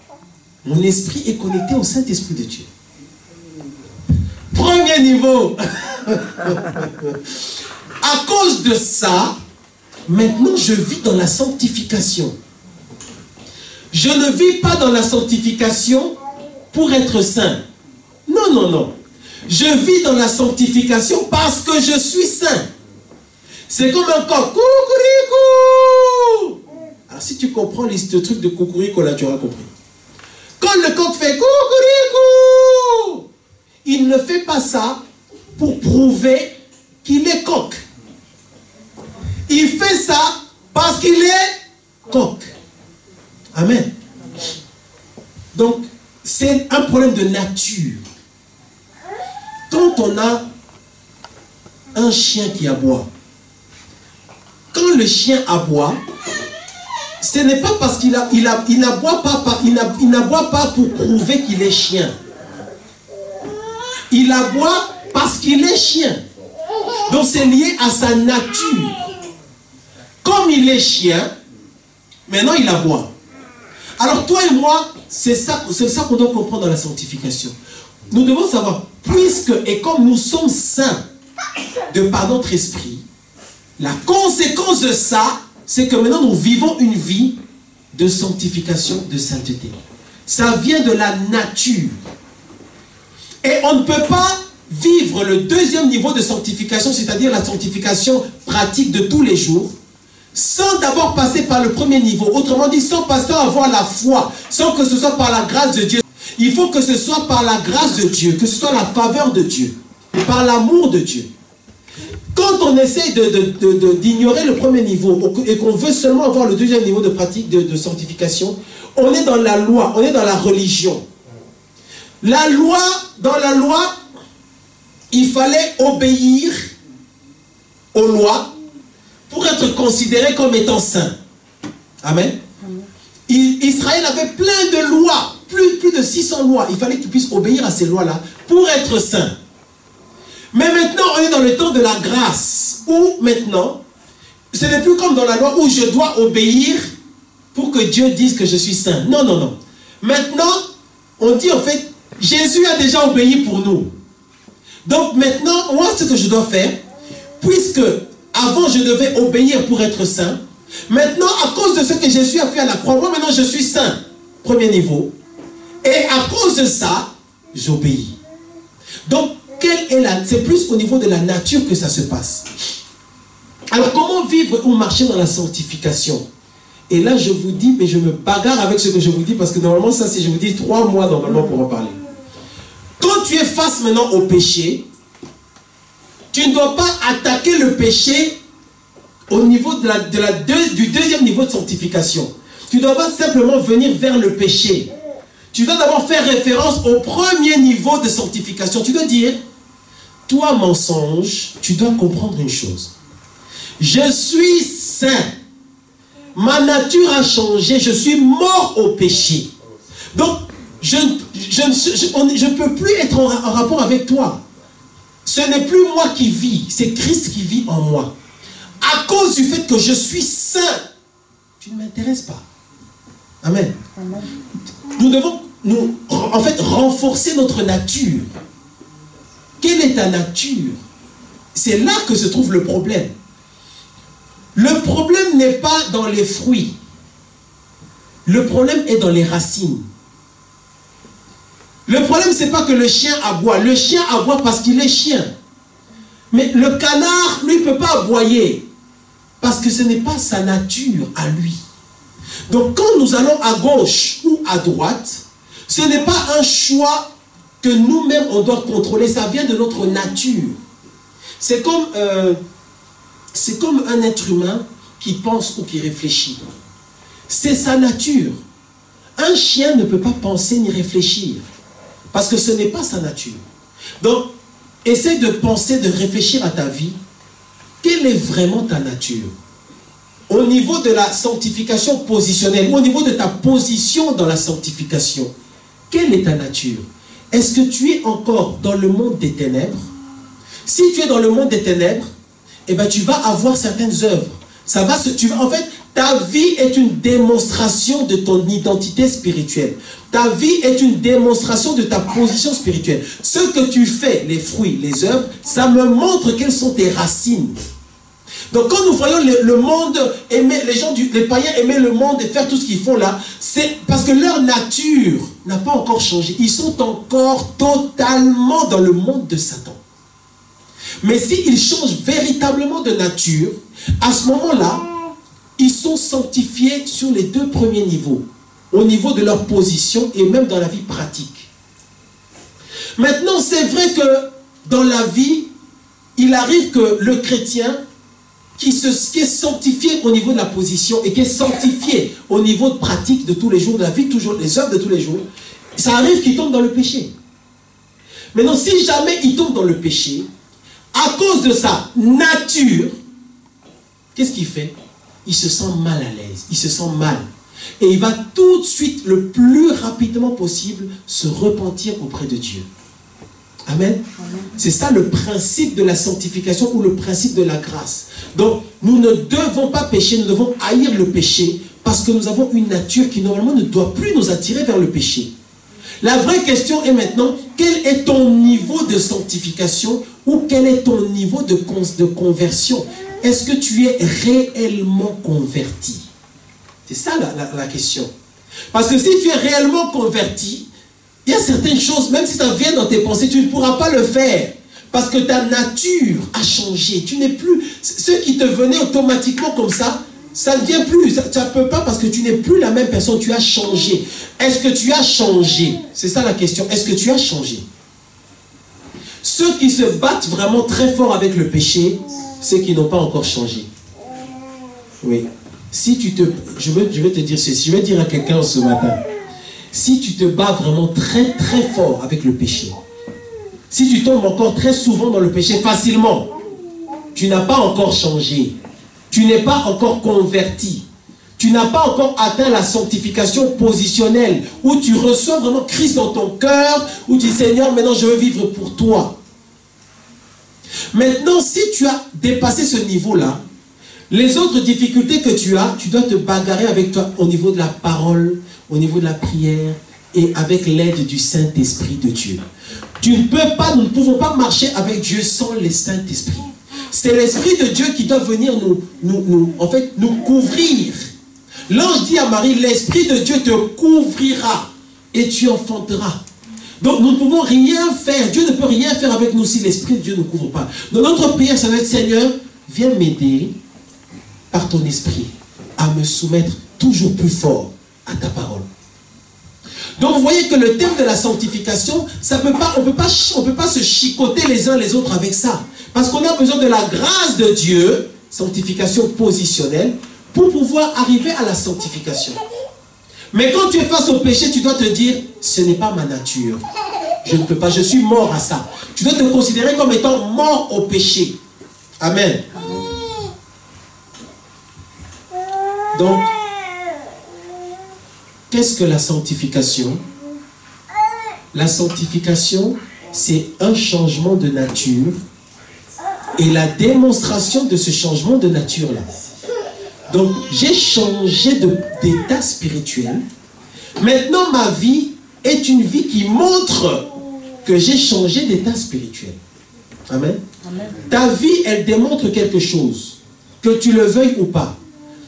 Mon esprit est connecté au Saint-Esprit de Dieu. Premier niveau. À cause de ça, maintenant je vis dans la sanctification. Je ne vis pas dans la sanctification pour être saint. Non, non, non. Je vis dans la sanctification parce que je suis saint. C'est comme un coq. Coucou. Alors si tu comprends ce truc de coucou, là tu auras compris. Quand le coq fait coucou, il ne fait pas ça pour prouver qu'il est coq. Il fait ça parce qu'il est coq. Amen. Donc, c'est un problème de nature. Quand on a un chien qui aboie, quand le chien aboie, ce n'est pas parce qu'il n'aboie pas pour prouver qu'il est chien. Il aboie parce qu'il est chien. Donc c'est lié à sa nature. Comme il est chien, maintenant il aboie. Alors toi et moi, c'est ça qu'on doit comprendre dans la sanctification. Nous devons savoir, puisque et comme nous sommes saints de par notre esprit, la conséquence de ça, c'est que maintenant nous vivons une vie de sanctification, de sainteté. Ça vient de la nature. Et on ne peut pas vivre le deuxième niveau de sanctification, c'est-à-dire la sanctification pratique de tous les jours, sans d'abord passer par le premier niveau. Autrement dit, sans passer à avoir la foi, sans que ce soit par la grâce de Dieu. Il faut que ce soit par la grâce de Dieu, que ce soit la faveur de Dieu, par l'amour de Dieu. Quand on essaie d'ignorer le premier niveau et qu'on veut seulement avoir le deuxième niveau de pratique de sanctification, on est dans la loi, on est dans la religion. Dans la loi, il fallait obéir aux lois pour être considéré comme étant saint. Amen. Israël avait plein de lois, plus de 600 lois. Il fallait qu'il puisse obéir à ces lois-là pour être saint. Mais maintenant, on est dans le temps de la grâce, où maintenant, ce n'est plus comme dans la loi où je dois obéir pour que Dieu dise que je suis saint. Non, non, non. Maintenant, on dit en fait, Jésus a déjà obéi pour nous. Donc maintenant, moi, ce que je dois faire, puisque avant je devais obéir pour être saint, maintenant, à cause de ce que Jésus a fait à la croix, moi maintenant je suis saint, premier niveau. Et à cause de ça, j'obéis. Donc, c'est plus au niveau de la nature que ça se passe. Alors, comment vivre ou marcher dans la sanctification? Et là, je vous dis, mais je me bagarre avec ce que je vous dis, parce que normalement, ça, si je vous dis 3 mois, normalement, pour en parler. Quand tu es face maintenant au péché, tu ne dois pas attaquer le péché au niveau du deuxième niveau de sanctification. Tu ne dois pas simplement venir vers le péché. Tu dois d'abord faire référence au premier niveau de sanctification. Tu dois dire, toi mensonge, tu dois comprendre une chose. Je suis saint. Ma nature a changé. Je suis mort au péché. Donc, je ne peux plus être en rapport avec toi. Ce n'est plus moi qui vis, c'est Christ qui vit en moi. À cause du fait que je suis saint, tu ne m'intéresses pas. Amen. Amen. Nous devons, en fait, renforcer notre nature. Quelle est ta nature? C'est là que se trouve le problème. Le problème n'est pas dans les fruits. Le problème est dans les racines. Le problème, ce n'est pas que le chien aboie. Le chien aboie parce qu'il est chien. Mais le canard, lui, ne peut pas aboyer. Parce que ce n'est pas sa nature à lui. Donc, quand nous allons à gauche ou à droite, ce n'est pas un choix que nous-mêmes, on doit contrôler. Ça vient de notre nature. C'est comme un être humain qui pense ou qui réfléchit. C'est sa nature. Un chien ne peut pas penser ni réfléchir. Parce que ce n'est pas sa nature. Donc, essaie de penser, de réfléchir à ta vie. Quelle est vraiment ta nature? Au niveau de la sanctification positionnelle, au niveau de ta position dans la sanctification, quelle est ta nature? Est-ce que tu es encore dans le monde des ténèbres? Si tu es dans le monde des ténèbres, eh ben, tu vas avoir certaines œuvres. En fait, ta vie est une démonstration de ton identité spirituelle. Ta vie est une démonstration de ta position spirituelle. Ce que tu fais, les fruits, les œuvres, ça me montre quelles sont tes racines. Donc quand nous voyons le monde aimer, les païens aimer le monde et faire tout ce qu'ils font là, c'est parce que leur nature n'a pas encore changé. Ils sont encore totalement dans le monde de Satan. Mais s'ils changent véritablement de nature, à ce moment-là, ils sont sanctifiés sur les deux premiers niveaux. Au niveau de leur position et même dans la vie pratique. Maintenant, c'est vrai que dans la vie, il arrive que le chrétien qui est sanctifié au niveau de la position et qui est sanctifié au niveau de pratique de tous les jours, de la vie, toujours les œuvres de tous les jours, ça arrive qu'il tombe dans le péché. Maintenant, si jamais il tombe dans le péché, à cause de sa nature, qu'est-ce qu'il fait? Il se sent mal à l'aise, il se sent mal. Et il va tout de suite, le plus rapidement possible, se repentir auprès de Dieu. Amen. C'est ça le principe de la sanctification ou le principe de la grâce. Donc, nous ne devons pas pécher, nous devons haïr le péché parce que nous avons une nature qui normalement ne doit plus nous attirer vers le péché. La vraie question est maintenant, quel est ton niveau de sanctification ou quel est ton niveau de conversion? Est-ce que tu es réellement converti? C'est ça la question. Parce que si tu es réellement converti, il y a certaines choses, même si ça vient dans tes pensées, tu ne pourras pas le faire. Parce que ta nature a changé. Tu n'es plus... Ce qui te venait automatiquement comme ça, ça ne vient plus. Ça ne peut pas parce que tu n'es plus la même personne. Tu as changé. Est-ce que tu as changé? C'est ça la question. Est-ce que tu as changé? Ceux qui se battent vraiment très fort avec le péché, ceux qui n'ont pas encore changé. Oui. Si tu te... Je veux te dire ceci. Je vais dire à quelqu'un ce matin. Si tu te bats vraiment très très fort avec le péché, si tu tombes encore très souvent dans le péché facilement, tu n'as pas encore changé. Tu n'es pas encore converti. Tu n'as pas encore atteint la sanctification positionnelle où tu reçois vraiment Christ dans ton cœur, où tu dis Seigneur, maintenant je veux vivre pour toi. Maintenant, si tu as dépassé ce niveau-là, les autres difficultés que tu as, tu dois te bagarrer avec toi au niveau de la parole, au niveau de la prière et avec l'aide du Saint-Esprit de Dieu. Nous ne pouvons pas marcher avec Dieu sans le Saint-Esprit. C'est l'Esprit de Dieu qui doit venir nous couvrir. L'ange dit à Marie, l'Esprit de Dieu te couvrira et tu enfanteras. Donc nous ne pouvons rien faire. Dieu ne peut rien faire avec nous si l'Esprit de Dieu ne couvre pas. Dans notre prière, ça va être Seigneur, viens m'aider par ton Esprit à me soumettre toujours plus fort à ta parole. Donc vous voyez que le thème de la sanctification, on peut pas se chicoter les uns les autres avec ça. Parce qu'on a besoin de la grâce de Dieu, sanctification positionnelle, pour pouvoir arriver à la sanctification. Mais quand tu es face au péché, tu dois te dire, ce n'est pas ma nature. Je ne peux pas, je suis mort à ça. Tu dois te considérer comme étant mort au péché. Amen. Donc, qu'est-ce que la sanctification? La sanctification, c'est un changement de nature et la démonstration de ce changement de nature-là. Donc, j'ai changé d'état spirituel. Maintenant, ma vie est une vie qui montre que j'ai changé d'état spirituel. Amen. Amen. Ta vie, elle démontre quelque chose, que tu le veuilles ou pas.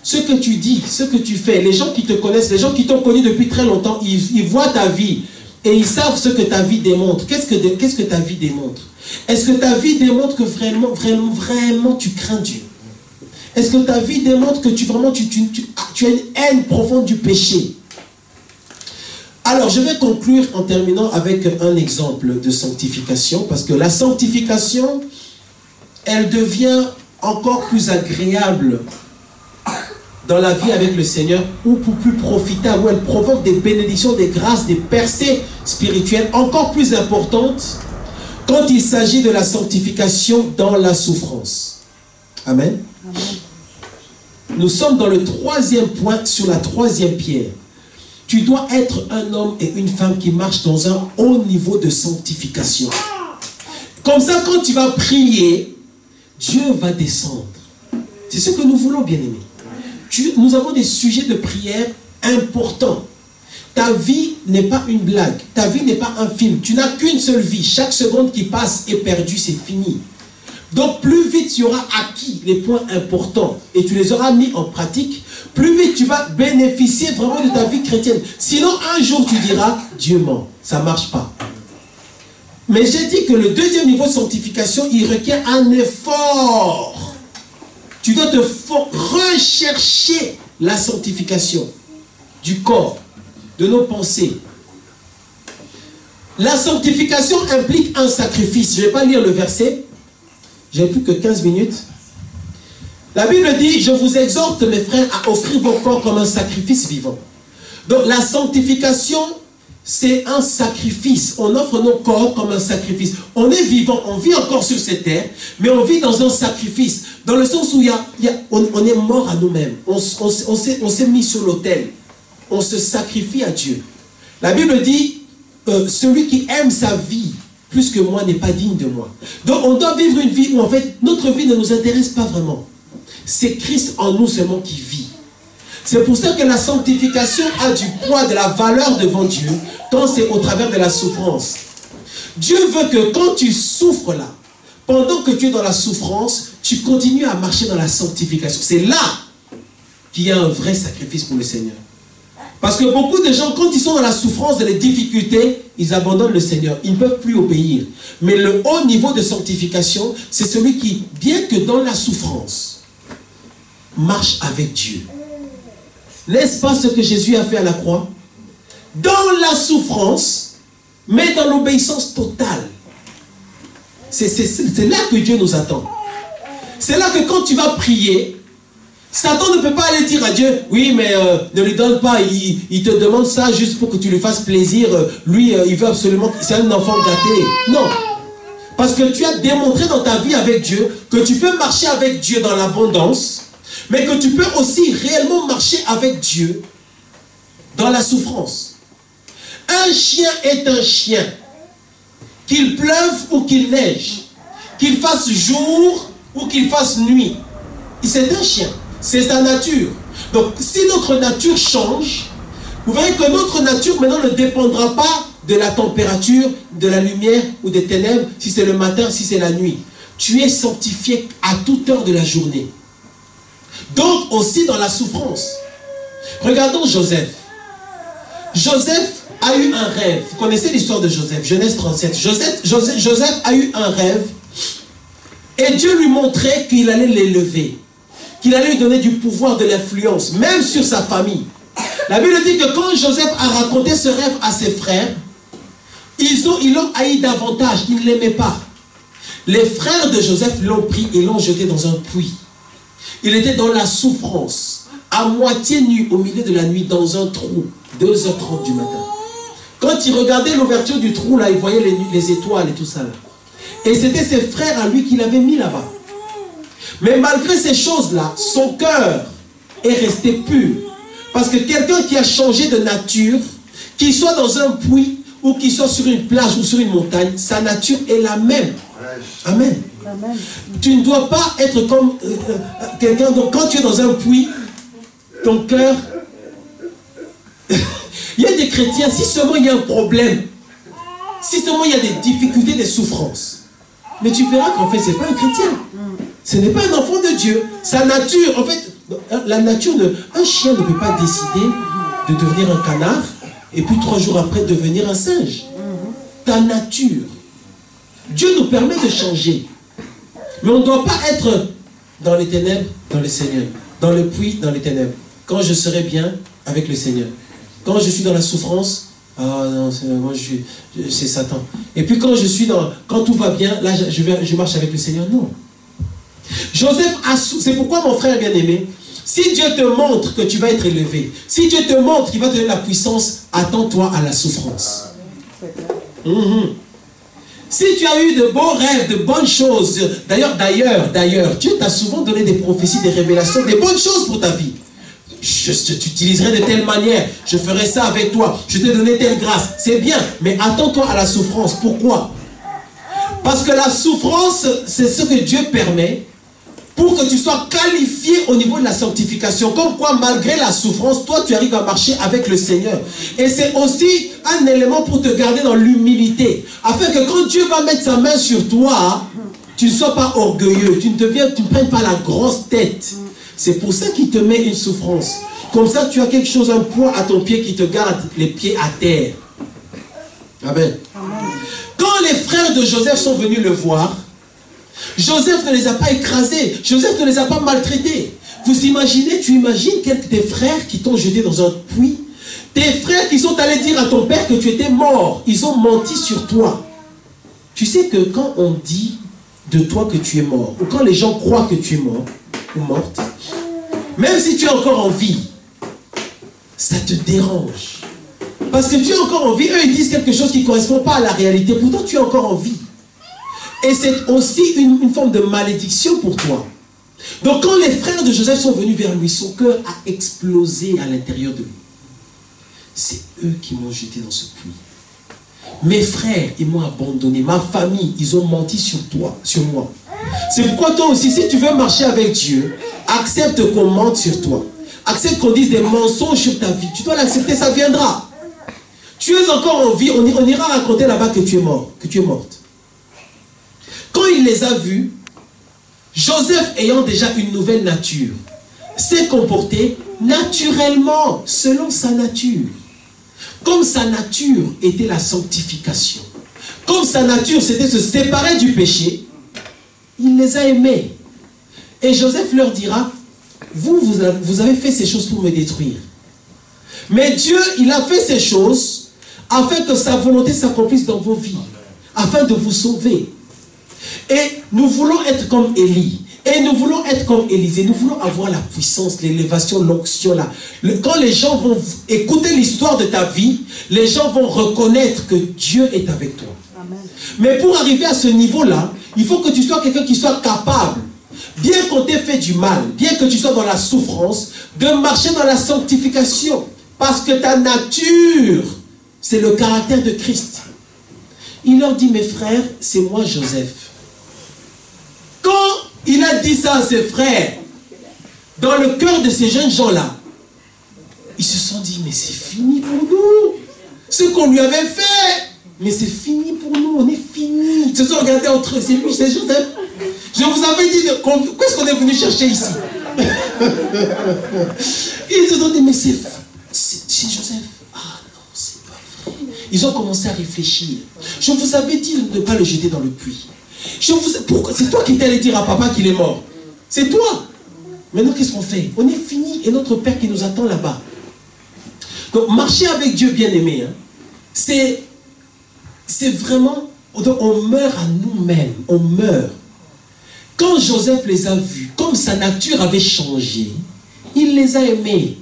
Ce que tu dis, ce que tu fais, les gens qui te connaissent, les gens qui t'ont connu depuis très longtemps, ils voient ta vie et ils savent ce que ta vie démontre. Qu'est-ce que ta vie démontre? Est-ce que ta vie démontre que vraiment tu crains Dieu? Est-ce que ta vie démontre que tu as une haine profonde du péché? Alors, je vais conclure en terminant avec un exemple de sanctification, parce que la sanctification, elle devient encore plus agréable dans la vie avec le Seigneur, ou pour plus profitable, où elle provoque des bénédictions, des grâces, des percées spirituelles encore plus importantes quand il s'agit de la sanctification dans la souffrance. Amen. Amen. Nous sommes dans le troisième point, sur la troisième pierre. Tu dois être un homme et une femme qui marchent dans un haut niveau de sanctification. Comme ça, quand tu vas prier, Dieu va descendre. C'est ce que nous voulons, bien-aimés. Nous avons des sujets de prière importants. Ta vie n'est pas une blague. Ta vie n'est pas un film. Tu n'as qu'une seule vie. Chaque seconde qui passe est perdue, c'est fini. Donc, plus vite tu auras acquis les points importants et tu les auras mis en pratique, plus vite tu vas bénéficier vraiment de ta vie chrétienne. Sinon, un jour tu diras, Dieu ment, ça ne marche pas. Mais j'ai dit que le deuxième niveau de sanctification, il requiert un effort. Tu dois te rechercher la sanctification du corps, de nos pensées. La sanctification implique un sacrifice. Je ne vais pas lire le verset. J'ai plus que 15 minutes. La Bible dit, je vous exhorte, mes frères, à offrir vos corps comme un sacrifice vivant. Donc la sanctification, c'est un sacrifice. On offre nos corps comme un sacrifice. On est vivant, on vit encore sur cette terre, mais on vit dans un sacrifice. Dans le sens où on est mort à nous-mêmes. On s'est mis sur l'autel. On se sacrifie à Dieu. La Bible dit, celui qui aime sa vie plus que moi n'est pas digne de moi. Donc on doit vivre une vie où en fait notre vie ne nous intéresse pas vraiment. C'est Christ en nous seulement qui vit. C'est pour ça que la sanctification a du poids, de la valeur devant Dieu quand c'est au travers de la souffrance. Dieu veut que quand tu souffres là, pendant que tu es dans la souffrance, tu continues à marcher dans la sanctification. C'est là qu'il y a un vrai sacrifice pour le Seigneur. Parce que beaucoup de gens, quand ils sont dans la souffrance, dans les difficultés, ils abandonnent le Seigneur. Ils ne peuvent plus obéir. Mais le haut niveau de sanctification, c'est celui qui, bien que dans la souffrance, marche avec Dieu. N'est-ce pas ce que Jésus a fait à la croix? Dans la souffrance, mais dans l'obéissance totale. C'est là que Dieu nous attend. C'est là que quand tu vas prier, Satan ne peut pas aller dire à Dieu, oui, mais ne lui donne pas, il te demande ça juste pour que tu lui fasses plaisir. Lui, il veut absolument, c'est un enfant gâté. Non. Parce que tu as démontré dans ta vie avec Dieu que tu peux marcher avec Dieu dans l'abondance, mais que tu peux aussi réellement marcher avec Dieu dans la souffrance. Un chien est un chien. Qu'il pleuve ou qu'il neige, qu'il fasse jour ou qu'il fasse nuit. C'est un chien. C'est sa nature. Donc, si notre nature change, vous verrez que notre nature maintenant ne dépendra pas de la température, de la lumière ou des ténèbres, si c'est le matin, si c'est la nuit. Tu es sanctifié à toute heure de la journée. Donc, aussi dans la souffrance. Regardons Joseph. Joseph a eu un rêve. Vous connaissez l'histoire de Joseph, Genèse 37. Joseph a eu un rêve et Dieu lui montrait qu'il allait l'élever. Qu'il allait lui donner du pouvoir, de l'influence, même sur sa famille. La Bible dit que quand Joseph a raconté ce rêve à ses frères, ils l'ont haï davantage, ils ne l'aimaient pas. Les frères de Joseph l'ont pris et l'ont jeté dans un puits. Il était dans la souffrance, à moitié nu, au milieu de la nuit, dans un trou, 2h30 du matin. Quand il regardait l'ouverture du trou, là, il voyait les étoiles et tout ça. Là. Et c'était ses frères à lui qui l'avaient mis là-bas. Mais malgré ces choses-là, son cœur est resté pur. Parce que quelqu'un qui a changé de nature, qu'il soit dans un puits, ou qu'il soit sur une plage ou sur une montagne, sa nature est la même. Amen. Amen. Tu ne dois pas être comme quelqu'un, donc quand tu es dans un puits, ton cœur... Il y a des chrétiens, si seulement il y a un problème, si seulement il y a des difficultés, des souffrances, mais tu verras qu'en fait, ce n'est pas un chrétien. Ce n'est pas un enfant de Dieu. Sa nature, en fait, la nature, un chien ne peut pas décider de devenir un canard et puis 3 jours après devenir un singe. Ta nature. Dieu nous permet de changer. Mais on ne doit pas être dans les ténèbres, dans le Seigneur. Dans le puits, dans les ténèbres. Quand je serai bien avec le Seigneur. Quand je suis dans la souffrance, ah non, moi c'est Satan. Et puis quand je suis quand tout va bien, là je marche avec le Seigneur. Non. Joseph c'est pourquoi mon frère bien-aimé, si Dieu te montre que tu vas être élevé, si Dieu te montre qu'il va te donner la puissance, attends-toi à la souffrance. Si tu as eu de beaux rêves, de bonnes choses, d'ailleurs, Dieu t'a souvent donné des prophéties, des révélations, des bonnes choses pour ta vie. Je t'utiliserai de telle manière, je ferai ça avec toi, je te donnerai telle grâce. C'est bien, mais attends-toi à la souffrance. Pourquoi? Parce que la souffrance, c'est ce que Dieu permet pour que tu sois qualifié au niveau de la sanctification. Comme quoi, malgré la souffrance, toi, tu arrives à marcher avec le Seigneur. Et c'est aussi un élément pour te garder dans l'humilité. Afin que quand Dieu va mettre sa main sur toi, tu ne sois pas orgueilleux. Tu ne prennes pas la grosse tête. C'est pour ça qu'il te met une souffrance. Comme ça, tu as quelque chose, un poids à ton pied qui te garde les pieds à terre. Amen. Quand les frères de Joseph sont venus le voir, Joseph ne les a pas écrasés. Joseph ne les a pas maltraités. Vous imaginez, tu imagines tes frères qui t'ont jeté dans un puits, tes frères qui sont allés dire à ton père que tu étais mort. Ils ont menti sur toi. Tu sais que quand on dit de toi que tu es mort, ou quand les gens croient que tu es mort ou morte, même si tu es encore en vie, ça te dérange. Parce que tu es encore en vie, eux ils disent quelque chose qui ne correspond pas à la réalité. Pourtant tu es encore en vie. Et c'est aussi une forme de malédiction pour toi. Donc quand les frères de Joseph sont venus vers lui, son cœur a explosé à l'intérieur de lui. C'est eux qui m'ont jeté dans ce puits. Mes frères, ils m'ont abandonné. Ma famille, ils ont menti sur toi, sur moi. C'est pourquoi toi aussi, si tu veux marcher avec Dieu, accepte qu'on mente sur toi. Accepte qu'on dise des mensonges sur ta vie. Tu dois l'accepter, ça viendra. Tu es encore en vie, on ira raconter là-bas que tu es mort, que tu es morte. Quand il les a vus, Joseph ayant déjà une nouvelle nature, s'est comporté naturellement, selon sa nature. Comme sa nature était la sanctification, comme sa nature c'était se séparer du péché, il les a aimés. Et Joseph leur dira, vous avez fait ces choses pour me détruire. Mais Dieu, il a fait ces choses afin que sa volonté s'accomplisse dans vos vies, afin de vous sauver. Et nous voulons être comme Élie. Et nous voulons être comme Élisée. Nous voulons avoir la puissance, l'élévation, l'onction là. Quand les gens vont écouter l'histoire de ta vie, les gens vont reconnaître que Dieu est avec toi. Amen. Mais pour arriver à ce niveau-là, il faut que tu sois quelqu'un qui soit capable, bien qu'on t'ait fait du mal, bien que tu sois dans la souffrance, de marcher dans la sanctification. Parce que ta nature, c'est le caractère de Christ. Il leur dit, mes frères, c'est moi Joseph. Quand il a dit ça à ses frères, dans le cœur de ces jeunes gens-là, ils se sont dit, mais c'est fini pour nous. Ce qu'on lui avait fait, mais c'est fini pour nous, on est fini. Ils se sont regardés entre eux, c'est lui, c'est Joseph. Je vous avais dit, qu'est-ce qu'on est venu chercher ici? Ils se sont dit, mais c'est Joseph. Ah non, c'est pas vrai. Ils ont commencé à réfléchir. Je vous avais dit de ne pas le jeter dans le puits. C'est toi qui t'es allé dire à papa qu'il est mort. C'est toi. Maintenant, qu'est-ce qu'on fait? On est fini et notre Père qui nous attend là-bas. Donc, marcher avec Dieu, bien-aimé, hein, c'est vraiment... On meurt à nous-mêmes. On meurt. Quand Joseph les a vus, comme sa nature avait changé, il les a aimés.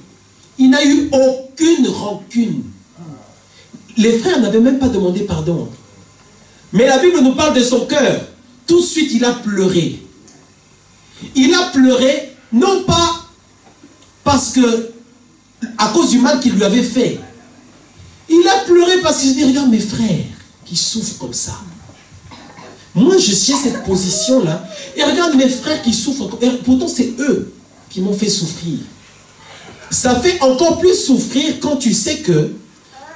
Il n'a eu aucune rancune. Les frères n'avaient même pas demandé pardon. Mais la Bible nous parle de son cœur. Tout de suite, il a pleuré. Il a pleuré, non pas parce que à cause du mal qu'il lui avait fait. Il a pleuré parce qu'il se dit, regarde mes frères qui souffrent comme ça. Moi, je suis cette position-là. Et regarde mes frères qui souffrent. Et pourtant, c'est eux qui m'ont fait souffrir. Ça fait encore plus souffrir quand tu sais que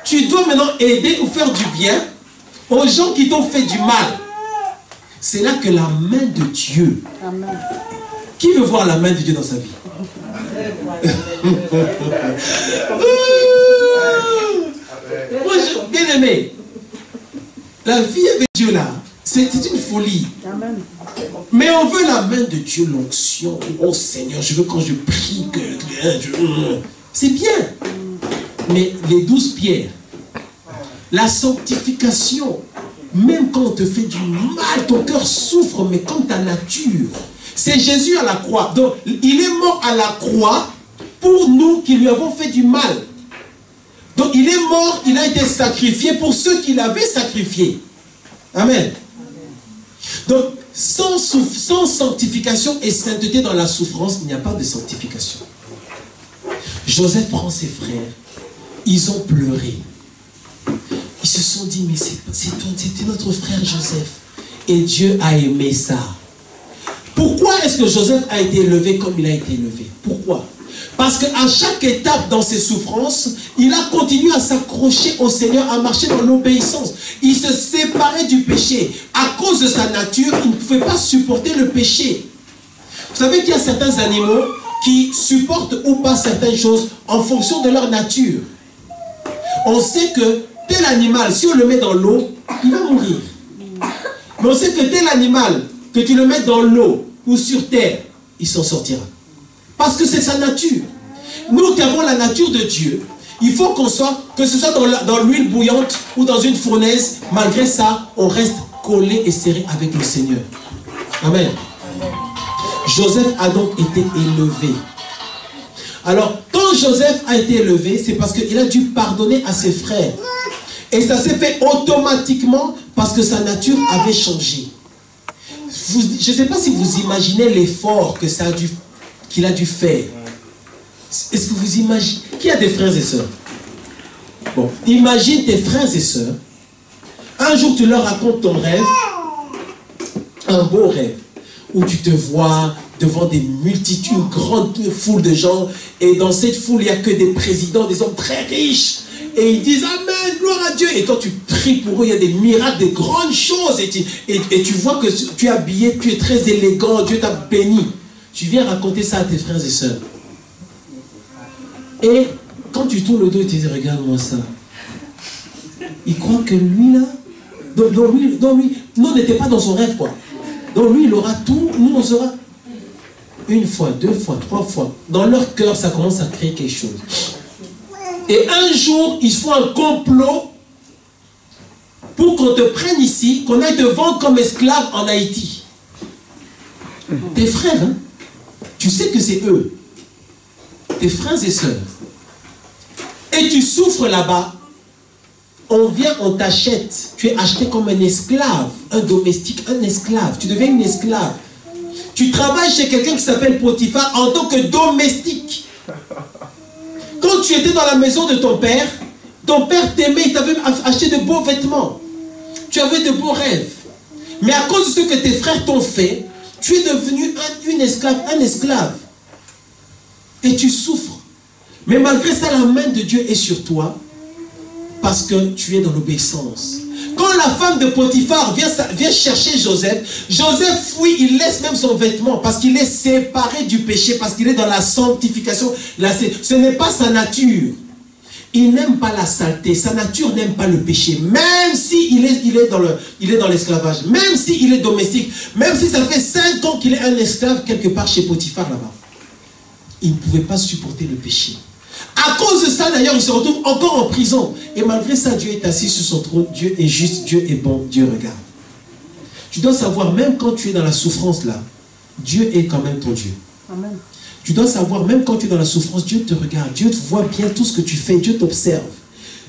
tu dois maintenant aider ou faire du bien aux gens qui t'ont fait du mal. C'est là que la main de Dieu. Amen. Qui veut voir la main de Dieu dans sa vie? Moi, bien aimé, la vie avec Dieu là, c'est une folie. Amen. Mais on veut la main de Dieu, l'onction. Oh Seigneur, je veux quand je prie que... C'est bien. Mais les 12 pierres, la sanctification, même quand on te fait du mal, ton cœur souffre, mais comme ta nature. C'est Jésus à la croix. Donc, il est mort à la croix pour nous qui lui avons fait du mal. Donc, il est mort, il a été sacrifié pour ceux qui l'avaient sacrifié. Amen. Donc, sans sanctification et sainteté dans la souffrance, il n'y a pas de sanctification. Joseph prend ses frères, ils ont pleuré. Ils se sont dit, mais c'était notre frère Joseph. Et Dieu a aimé ça. Pourquoi est-ce que Joseph a été élevé comme il a été élevé? Pourquoi? Parce qu'à chaque étape dans ses souffrances, il a continué à s'accrocher au Seigneur, à marcher dans l'obéissance. Il se séparait du péché. À cause de sa nature, il ne pouvait pas supporter le péché. Vous savez qu'il y a certains animaux qui supportent ou pas certaines choses en fonction de leur nature. On sait que tel animal, si on le met dans l'eau, il va mourir. Mais on sait que tel animal, que tu le mets dans l'eau ou sur terre, il s'en sortira. Parce que c'est sa nature. Nous qui avons la nature de Dieu, il faut qu'on soit, que ce soit dans l'huile bouillante ou dans une fournaise, malgré ça, on reste collé et serré avec le Seigneur. Amen. Joseph a donc été élevé. Alors, quand Joseph a été élevé, c'est parce qu'il a dû pardonner à ses frères. Et ça s'est fait automatiquement parce que sa nature avait changé. Je ne sais pas si vous imaginez l'effort que qu'il a dû faire. Est-ce que vous imaginez? Qui a des frères et sœurs? Bon, imagine tes frères et sœurs. Un jour, tu leur racontes ton rêve. Un beau rêve. Où tu te vois devant des multitudes, une grande foule de gens. Et dans cette foule, il n'y a que des présidents, des hommes très riches. Et ils disent Amen, gloire à Dieu. Et toi, tu pries pour eux, il y a des miracles, des grandes choses. Et tu vois que tu es habillé, tu es très élégant, Dieu t'a béni. Tu viens raconter ça à tes frères et sœurs. Et quand tu tournes le dos et tu dis, regarde-moi ça. Il croit que lui, là, donc lui, nous, on n'était pas dans son rêve, quoi. Donc lui, il aura tout, nous, on sera une fois, deux fois, trois fois. Dans leur cœur, ça commence à créer quelque chose. Et un jour, ils font un complot pour qu'on te prenne ici, qu'on aille te vendre comme esclave en Haïti. Tes frères, hein, tu sais que c'est eux. Tes frères et sœurs. Et tu souffres là-bas. On vient, on t'achète. Tu es acheté comme un esclave, un domestique, un esclave. Tu deviens une esclave. Tu travailles chez quelqu'un qui s'appelle Potiphar en tant que domestique. Quand tu étais dans la maison de ton père t'aimait, il t'avait acheté de beaux vêtements. Tu avais de beaux rêves. Mais à cause de ce que tes frères t'ont fait, tu es devenu une esclave, un esclave. Et tu souffres. Mais malgré ça, la main de Dieu est sur toi parce que tu es dans l'obéissance. Quand la femme de Potiphar vient chercher Joseph, Joseph fuit, il laisse même son vêtement parce qu'il est séparé du péché, parce qu'il est dans la sanctification. Ce n'est pas sa nature. Il n'aime pas la saleté. Sa nature n'aime pas le péché. Même s'il est dans l'esclavage, même s'il est domestique, même si ça fait 5 ans qu'il est un esclave quelque part chez Potiphar là-bas. Il ne pouvait pas supporter le péché. À cause de ça, d'ailleurs, il se retrouve encore en prison. Et malgré ça, Dieu est assis sur son trône. Dieu est juste, Dieu est bon, Dieu regarde. Tu dois savoir, même quand tu es dans la souffrance là, Dieu est quand même ton Dieu. Amen. Tu dois savoir, même quand tu es dans la souffrance, Dieu te regarde. Dieu te voit bien tout ce que tu fais. Dieu t'observe.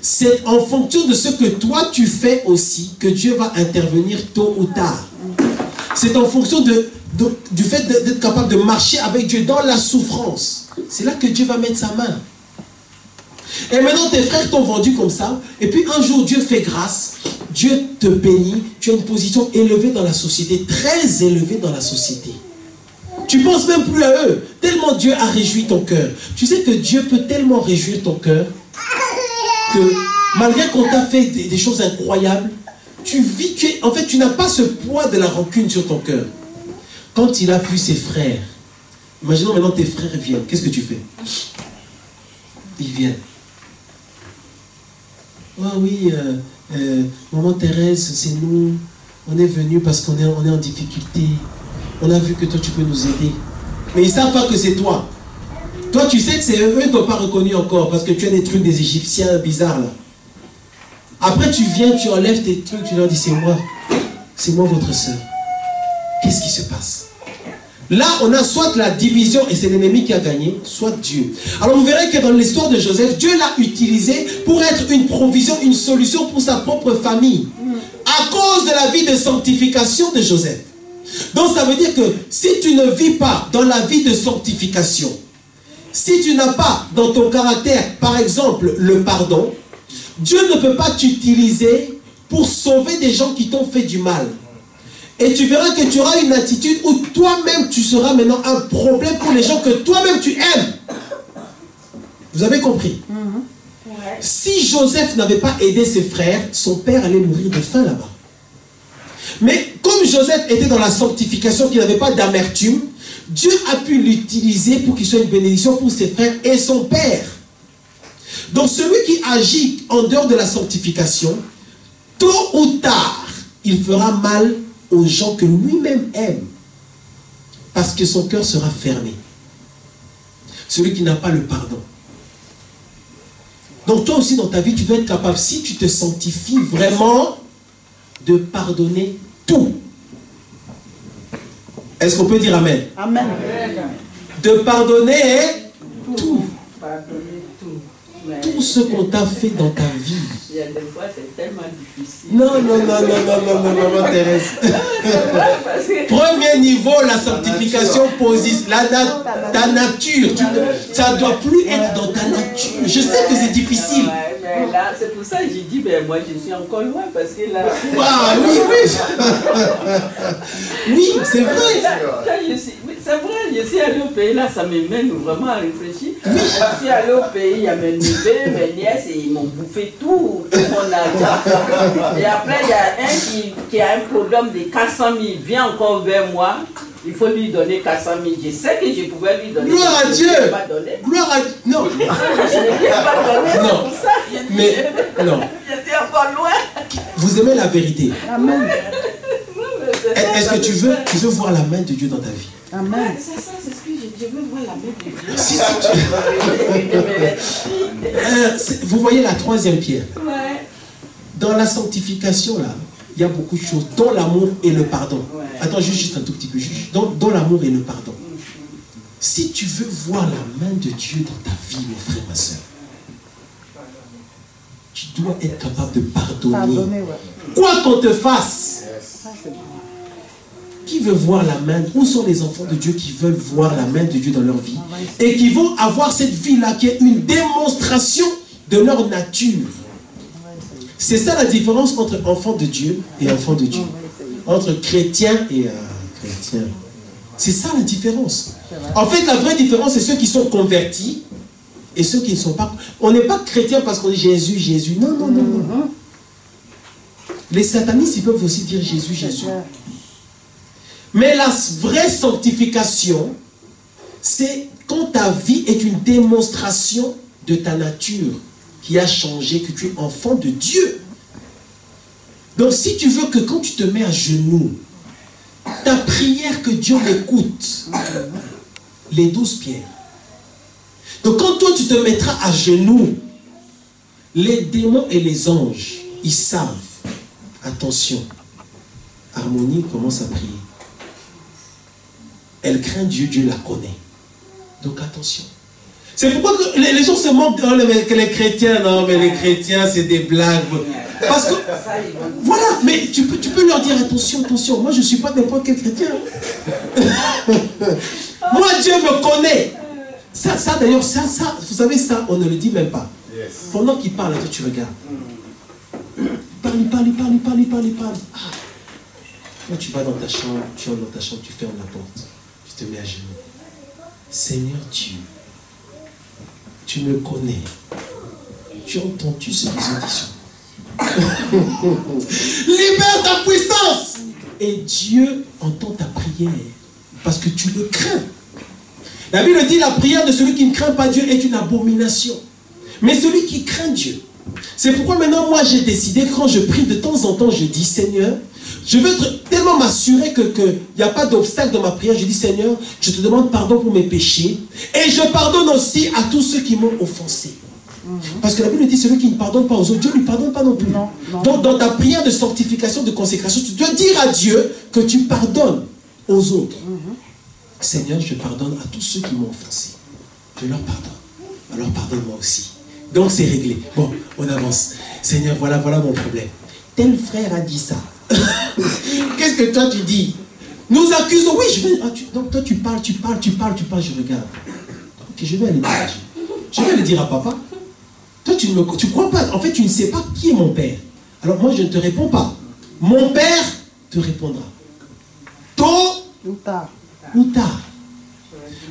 C'est en fonction de ce que toi tu fais aussi que Dieu va intervenir tôt ou tard. C'est en fonction du fait d'être capable de marcher avec Dieu dans la souffrance. C'est là que Dieu va mettre sa main. Et maintenant, tes frères t'ont vendu comme ça. Et puis un jour, Dieu fait grâce. Dieu te bénit. Tu as une position élevée dans la société. Très élevée dans la société. Tu ne penses même plus à eux. Tellement Dieu a réjoui ton cœur. Tu sais que Dieu peut tellement réjouir ton cœur que malgré qu'on t'a fait des choses incroyables, tu vis, en fait, tu n'as pas ce poids de la rancune sur ton cœur. Quand il a vu ses frères, imaginons maintenant tes frères viennent, qu'est-ce que tu fais? Ils viennent. Ah oui, maman Thérèse, c'est nous. On est venus parce qu'on est en difficulté. On a vu que toi, tu peux nous aider. Mais ils ne savent pas que c'est toi. Toi, tu sais que c'est eux, ils ne t'ont pas reconnu encore parce que tu as des trucs des Égyptiens bizarres là. Après, tu viens, tu enlèves tes trucs, tu leur dis, c'est moi votre soeur. Qu'est-ce qui se passe? Là, on a soit la division et c'est l'ennemi qui a gagné, soit Dieu. Alors vous verrez que dans l'histoire de Joseph, Dieu l'a utilisé pour être une provision, une solution pour sa propre famille. À cause de la vie de sanctification de Joseph. Donc ça veut dire que si tu ne vis pas dans la vie de sanctification, si tu n'as pas dans ton caractère, par exemple, le pardon, Dieu ne peut pas t'utiliser pour sauver des gens qui t'ont fait du mal. Et tu verras que tu auras une attitude où toi-même tu seras maintenant un problème pour les gens que toi-même tu aimes. Vous avez compris? Si Joseph n'avait pas aidé ses frères, son père allait mourir de faim là-bas. Mais comme Joseph était dans la sanctification, qu'il n'avait pas d'amertume, Dieu a pu l'utiliser pour qu'il soit une bénédiction pour ses frères et son père. Donc celui qui agit en dehors de la sanctification, tôt ou tard, il fera mal aux gens que lui-même aime. Parce que son cœur sera fermé. Celui qui n'a pas le pardon. Donc toi aussi dans ta vie, tu dois être capable, si tu te sanctifies vraiment, de pardonner tout. Est-ce qu'on peut dire Amen? Amen. De pardonner tout. Pardonner tout. Mais Tout ce qu'on t'a fait dans ta vie. il y a des fois, c'est tellement difficile. Non, maman Thérèse. Parce que Premier niveau, la sanctification position, ta nature. Ça ne doit plus être dans ta nature. Je sais que c'est difficile. Ouais, mais là, c'est pour ça que j'ai dit, ben moi je suis encore loin parce que là. Ah oui. Oui, c'est vrai. C'est vrai, je suis allé au pays, là, ça me mène vraiment à réfléchir. Je suis allé au pays, il y a mes neveux, mes nièces, et ils m'ont bouffé tout mon argent. Et après, il y a un qui a un problème de 400 000, il vient encore vers moi. Il faut lui donner 400 000. Je sais que je pouvais lui donner. Gloire à Dieu. Gloire à Dieu. Non. Je ne lui ai pas donné, Non. c'est pour ça. Mais, non. J'étais encore loin. Vous aimez la vérité. Amen. Est-ce que tu veux voir la main de Dieu dans ta vie? Amen. C'est ça, c'est ce que je veux voir la main de Dieu. Si, vous voyez la troisième pierre. Ouais. Dans la sanctification, là, il y a beaucoup de choses, dont l'amour et le pardon. Ouais. Attends, juste un tout petit peu. Dont l'amour et le pardon. Si tu veux voir la main de Dieu dans ta vie, mon frère, ma soeur, tu dois être capable de pardonner. Quoi qu'on te fasse. Qui veut voir la main? Où sont les enfants de Dieu qui veulent voir la main de Dieu dans leur vie? Et qui vont avoir cette vie-là qui est une démonstration de leur nature. C'est ça la différence entre enfants de Dieu et enfants de Dieu. Entre chrétiens et chrétiens. C'est ça la différence. En fait, la vraie différence, c'est ceux qui sont convertis et ceux qui ne sont pas. On n'est pas chrétien parce qu'on dit Jésus, Jésus. Non. Les satanistes, ils peuvent aussi dire Jésus, Jésus. Mais la vraie sanctification, c'est quand ta vie est une démonstration de ta nature qui a changé, que tu es enfant de Dieu. Donc si tu veux que quand tu te mets à genoux, ta prière que Dieu l'écoute, les 12 pierres. Donc quand toi tu te mettras à genoux, les démons et les anges, ils savent, attention, Harmonie commence à prier. Elle craint Dieu, Dieu la connaît. Donc attention. C'est pourquoi que les gens se moquent que les chrétiens, non mais les chrétiens c'est des blagues. Parce que, voilà, mais tu peux leur dire attention, moi je ne suis pas n'importe quel chrétien. Moi Dieu me connaît. Ça d'ailleurs, vous savez ça, on ne le dit même pas. Pendant qu'il parle, toi tu regardes. Il parle. Ah. Quand tu vas dans ta chambre, tu entres dans ta chambre, tu fermes la porte. Tu te mets à genoux. Seigneur Dieu, tu me connais. Tu entends-tu ce qu'ils ont dit? Libère ta puissance. Et Dieu entend ta prière. Parce que tu le crains. La Bible dit la prière de celui qui ne craint pas Dieu est une abomination. Mais celui qui craint Dieu. C'est pourquoi maintenant moi j'ai décidé, quand je prie de temps en temps, je dis Seigneur, je veux tellement m'assurer qu'il n'y a pas d'obstacle dans ma prière. Je dis Seigneur, je te demande pardon pour mes péchés. Et je pardonne aussi à tous ceux qui m'ont offensé. Parce que la Bible dit celui qui ne pardonne pas aux autres, Dieu ne lui pardonne pas non plus. Non. Donc dans ta prière de sanctification, de consécration, tu dois dire à Dieu que tu pardonnes aux autres. Seigneur, je pardonne à tous ceux qui m'ont offensé. Je leur pardonne. Alors pardonne-moi aussi. Donc c'est réglé. Bon, on avance. Seigneur, voilà mon problème. Tel frère a dit ça. Qu'est-ce que toi tu dis? Nous accusons. Oui, je vais. Donc toi tu parles, je regarde. Ok, je vais aller dire à Dieu. Je vais le dire à papa. Toi tu ne crois pas. En fait, tu ne sais pas qui est mon père. Alors moi je ne te réponds pas. Mon père te répondra. Tôt ou tard.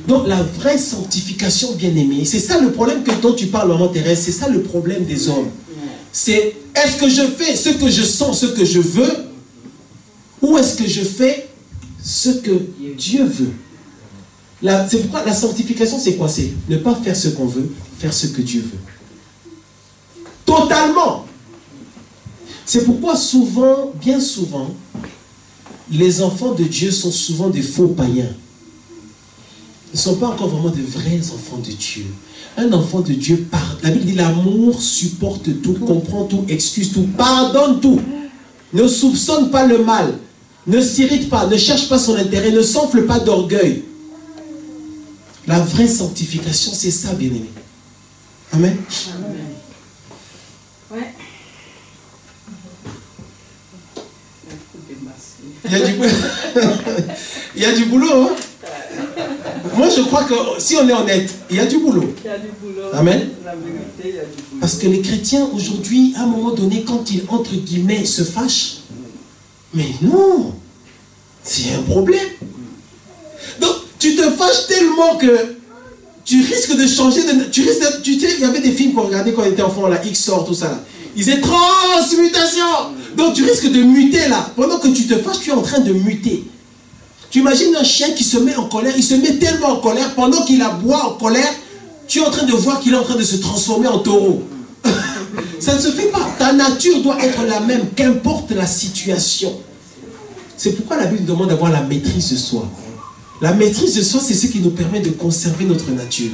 Donc la vraie sanctification, bien-aimée, c'est ça le problème dont tu parles, maman Thérèse, c'est ça le problème des hommes. C'est, est-ce que je fais ce que je sens, ce que je veux, ou est-ce que je fais ce que Dieu veut? C'est pourquoi la sanctification, c'est quoi? C'est ne pas faire ce qu'on veut, faire ce que Dieu veut. Totalement. C'est pourquoi souvent, bien souvent, les enfants de Dieu sont souvent des faux païens. Ils ne sont pas encore vraiment de vrais enfants de Dieu. Un enfant de Dieu pardonne. La Bible dit l'amour supporte tout, comprend tout, excuse tout, pardonne tout. Ne soupçonne pas le mal. Ne s'irrite pas, ne cherche pas son intérêt, ne s'enfle pas d'orgueil. La vraie sanctification, c'est ça, bien-aimé. Amen. Amen. Ouais. Il y a du boulot. Hein? Moi, je crois que si on est honnête, il y a du boulot. Il y a du boulot. Amen. La vérité, il y a du boulot. Parce que les chrétiens, aujourd'hui, à un moment donné, quand ils, entre guillemets, se fâchent, mais non, c'est un problème. Donc, tu te fâches tellement que tu risques de changer de... Tu sais, il y avait des films qu'on regardait quand on était enfant, là, X-Sort, tout ça, là. Ils disaient transmutation. Donc, tu risques de muter, là. Pendant que tu te fâches, tu es en train de muter. Tu imagines un chien qui se met en colère, il se met tellement en colère, pendant qu'il aboie en colère, tu es en train de voir qu'il est en train de se transformer en taureau. Ça ne se fait pas. Ta nature doit être la même, qu'importe la situation. C'est pourquoi la Bible demande d'avoir la maîtrise de soi. La maîtrise de soi, c'est ce qui nous permet de conserver notre nature.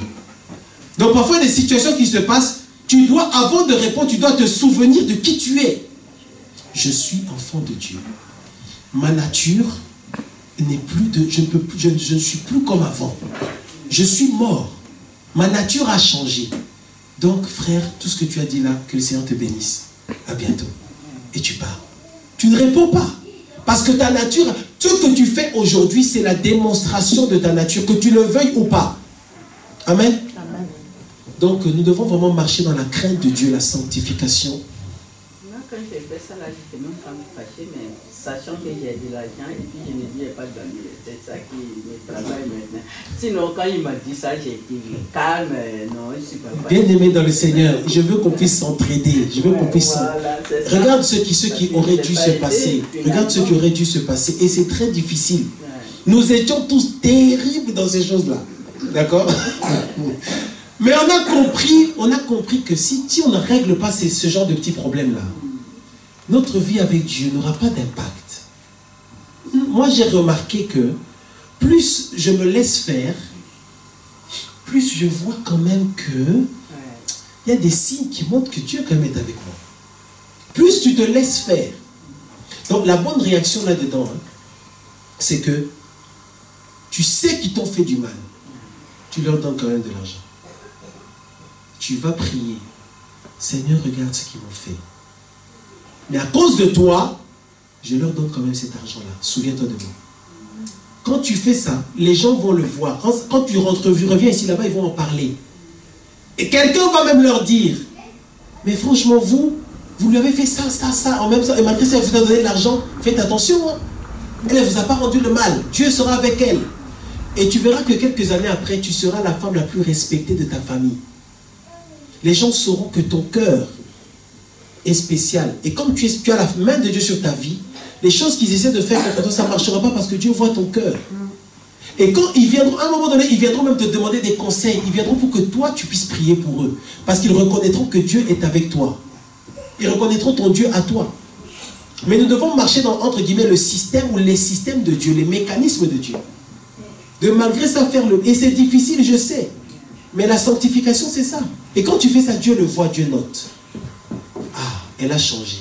Donc parfois, il y a des situations qui se passent, tu dois, avant de répondre, tu dois te souvenir de qui tu es. Je suis enfant de Dieu. Ma nature n'est plus de... Je ne suis plus comme avant. Je suis mort. Ma nature a changé. Donc, frère, tout ce que tu as dit là, que le Seigneur te bénisse. À bientôt. Et tu pars. Tu ne réponds pas. Parce que ta nature, ce que tu fais aujourd'hui, c'est la démonstration de ta nature, que tu le veuilles ou pas. Amen. Amen. Donc, nous devons vraiment marcher dans la crainte de Dieu, la sanctification. Moi, quand j'ai fait ça, là, j'étais même pas fâché, mais sachant que j'ai de l'argent, et puis je me dis, il n'y a pas d'amis. C'est ça qui me travaille maintenant. Sinon, quand il m'a dit ça, j'ai été calme. Non, je ne suis pas fâché. Bien aimé dans le Seigneur, je veux qu'on puisse s'entraider. Je veux qu'on puisse... Voilà, regarde ce qui aurait dû se passer. Regarde ce qui aurait dû se passer. Et c'est très difficile. Nous étions tous terribles dans ces choses-là. D'accord? Mais on a compris que si on ne règle pas ce genre de petits problèmes-là, notre vie avec Dieu n'aura pas d'impact. Moi, j'ai remarqué que plus je me laisse faire, plus je vois quand même que il y a des signes qui montrent que Dieu quand même est avec moi. Plus tu te laisses faire. Donc la bonne réaction là-dedans, hein, c'est que tu sais qu'ils t'ont fait du mal. Tu leur donnes quand même de l'argent. Tu vas prier. Seigneur, regarde ce qu'ils m'ont fait. Mais à cause de toi, je leur donne quand même cet argent-là. Souviens-toi de moi. Quand tu fais ça, les gens vont le voir. Quand tu reviens ici, là-bas, ils vont en parler. Et quelqu'un va même leur dire, Mais franchement, vous lui avez fait ça, en même temps, et malgré ça, elle vous a donné de l'argent. Faites attention, hein. Elle ne vous a pas rendu le mal. Dieu sera avec elle. Et tu verras que quelques années après, tu seras la femme la plus respectée de ta famille. Les gens sauront que ton cœur est spécial. Et comme tu as la main de Dieu sur ta vie, les choses qu'ils essaient de faire contre toi, ça ne marchera pas parce que Dieu voit ton cœur. Et quand ils viendront, à un moment donné, ils viendront même te demander des conseils. Ils viendront pour que toi, tu puisses prier pour eux. Parce qu'ils reconnaîtront que Dieu est avec toi. Ils reconnaîtront ton Dieu à toi. Mais nous devons marcher dans, entre guillemets, le système ou les systèmes de Dieu, les mécanismes de Dieu. De malgré ça faire le... Et c'est difficile, je sais. Mais la sanctification, c'est ça. Et quand tu fais ça, Dieu le voit, Dieu note. Ah, elle a changé.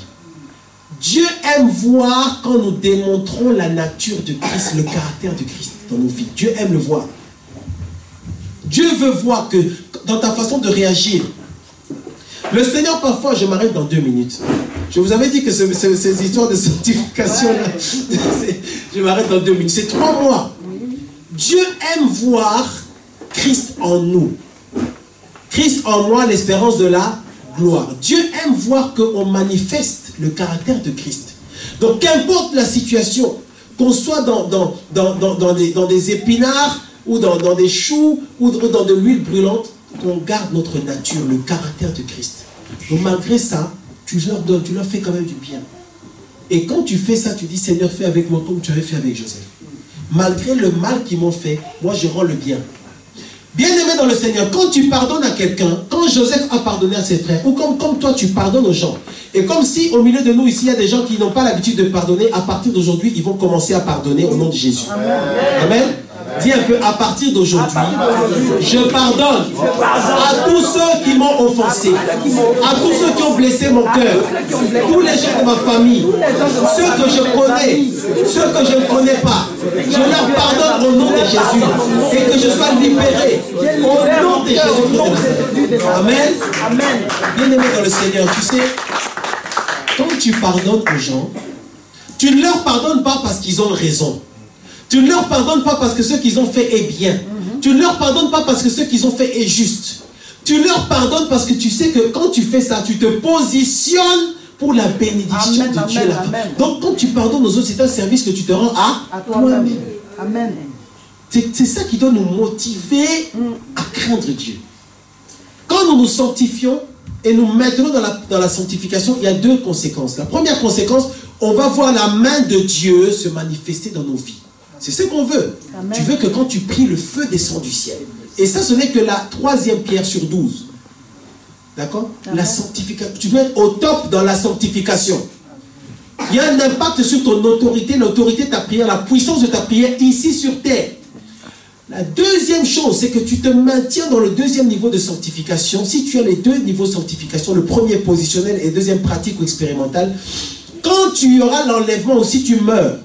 Dieu aime voir quand nous démontrons la nature de Christ, le caractère de Christ dans nos vies. Dieu aime le voir. Dieu veut voir que dans ta façon de réagir, le Seigneur, parfois, je m'arrête dans 2 minutes. Je vous avais dit que ces histoires de sanctification-là, je m'arrête dans 2 minutes. C'est 3 mois. Dieu aime voir Christ en nous. Christ en moi, l'espérance de la gloire. Dieu aime voir qu'on manifeste le caractère de Christ. Donc, qu'importe la situation, qu'on soit dans des épinards, ou dans des choux, ou dans de l'huile brûlante, qu'on garde notre nature, le caractère de Christ. Donc, malgré ça, tu leur donnes, tu leur fais quand même du bien. Et quand tu fais ça, tu dis, Seigneur, fais avec moi comme tu avais fait avec Joseph. Malgré le mal qu'ils m'ont fait, moi je rends le bien. Bien-aimé dans le Seigneur, quand tu pardonnes à quelqu'un, quand Joseph a pardonné à ses frères, ou comme toi tu pardonnes aux gens, et comme si au milieu de nous ici, il y a des gens qui n'ont pas l'habitude de pardonner, à partir d'aujourd'hui, ils vont commencer à pardonner au nom de Jésus. Amen. Amen. Dis un peu, à partir d'aujourd'hui, je pardonne à tous ceux qui m'ont offensé, à tous ceux qui ont blessé mon cœur, tous les gens de ma famille, ceux que je connais, ceux que je ne connais pas. Je leur pardonne au nom de Jésus et que je sois libéré au nom de Jésus. Amen. Bien-aimé dans le Seigneur, tu sais, quand tu pardonnes aux gens, tu ne leur pardonnes pas parce qu'ils ont raison. Tu ne leur pardonnes pas parce que ce qu'ils ont fait est bien. Tu ne leur pardonnes pas parce que ce qu'ils ont fait est juste. Tu leur pardonnes parce que tu sais que quand tu fais ça, tu te positionnes pour la bénédiction de Dieu. Donc quand tu pardonnes aux autres, c'est un service que tu te rends à toi-même. Amen. C'est ça qui doit nous motiver à craindre Dieu. Quand nous nous sanctifions et nous maintenons dans la sanctification, il y a 2 conséquences. La première conséquence, on va voir la main de Dieu se manifester dans nos vies. C'est ce qu'on veut. Amen. Tu veux que quand tu pries, le feu descend du ciel. Et ça, ce n'est que la 3e pierre sur 12. D'accord? La sanctification. Tu dois être au top dans la sanctification. Il y a un impact sur ton autorité, l'autorité de ta prière, la puissance de ta prière ici sur terre. La 2e chose, c'est que tu te maintiens dans le 2e niveau de sanctification. Si tu as les 2 niveaux de sanctification, le premier positionnel et le 2e pratique ou expérimental, quand tu auras l'enlèvement ou si tu meurs,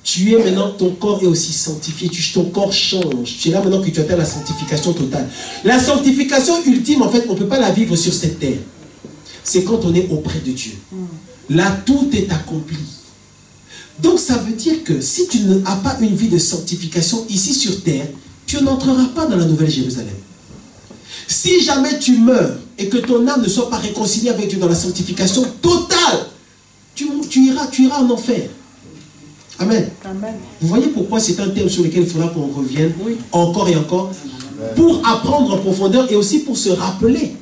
tu es maintenant, ton corps est aussi sanctifié, ton corps change. Tu es là maintenant que tu atteins la sanctification totale. La sanctification ultime, en fait, on ne peut pas la vivre sur cette terre. C'est quand on est auprès de Dieu. Là, tout est accompli. Donc, ça veut dire que si tu n'as pas une vie de sanctification ici sur terre, tu n'entreras pas dans la Nouvelle Jérusalem. Si jamais tu meurs et que ton âme ne soit pas réconciliée avec Dieu dans la sanctification totale, tu iras en enfer. Amen. Amen. Vous voyez pourquoi c'est un thème sur lequel il faudra qu'on revienne encore et encore pour apprendre en profondeur et aussi pour se rappeler,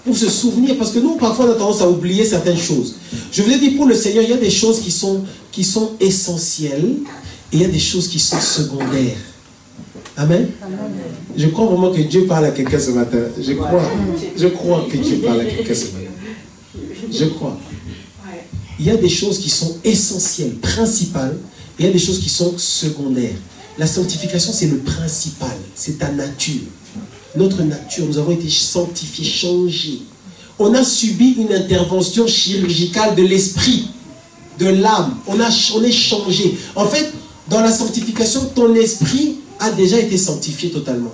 pour se souvenir, parce que nous parfois on a tendance à oublier certaines choses. Je vous ai dit, pour le Seigneur, il y a des choses qui sont essentielles et il y a des choses qui sont secondaires. Amen. Amen. Je crois vraiment que Dieu parle à quelqu'un ce matin. Je crois que Dieu parle à quelqu'un ce matin. Je crois. Il y a des choses qui sont essentielles, principales, et il y a des choses qui sont secondaires. La sanctification, c'est le principal, c'est ta nature. Notre nature, nous avons été sanctifiés, changés. On a subi une intervention chirurgicale de l'esprit, de l'âme. On est changé. En fait, dans la sanctification, ton esprit a déjà été sanctifié totalement.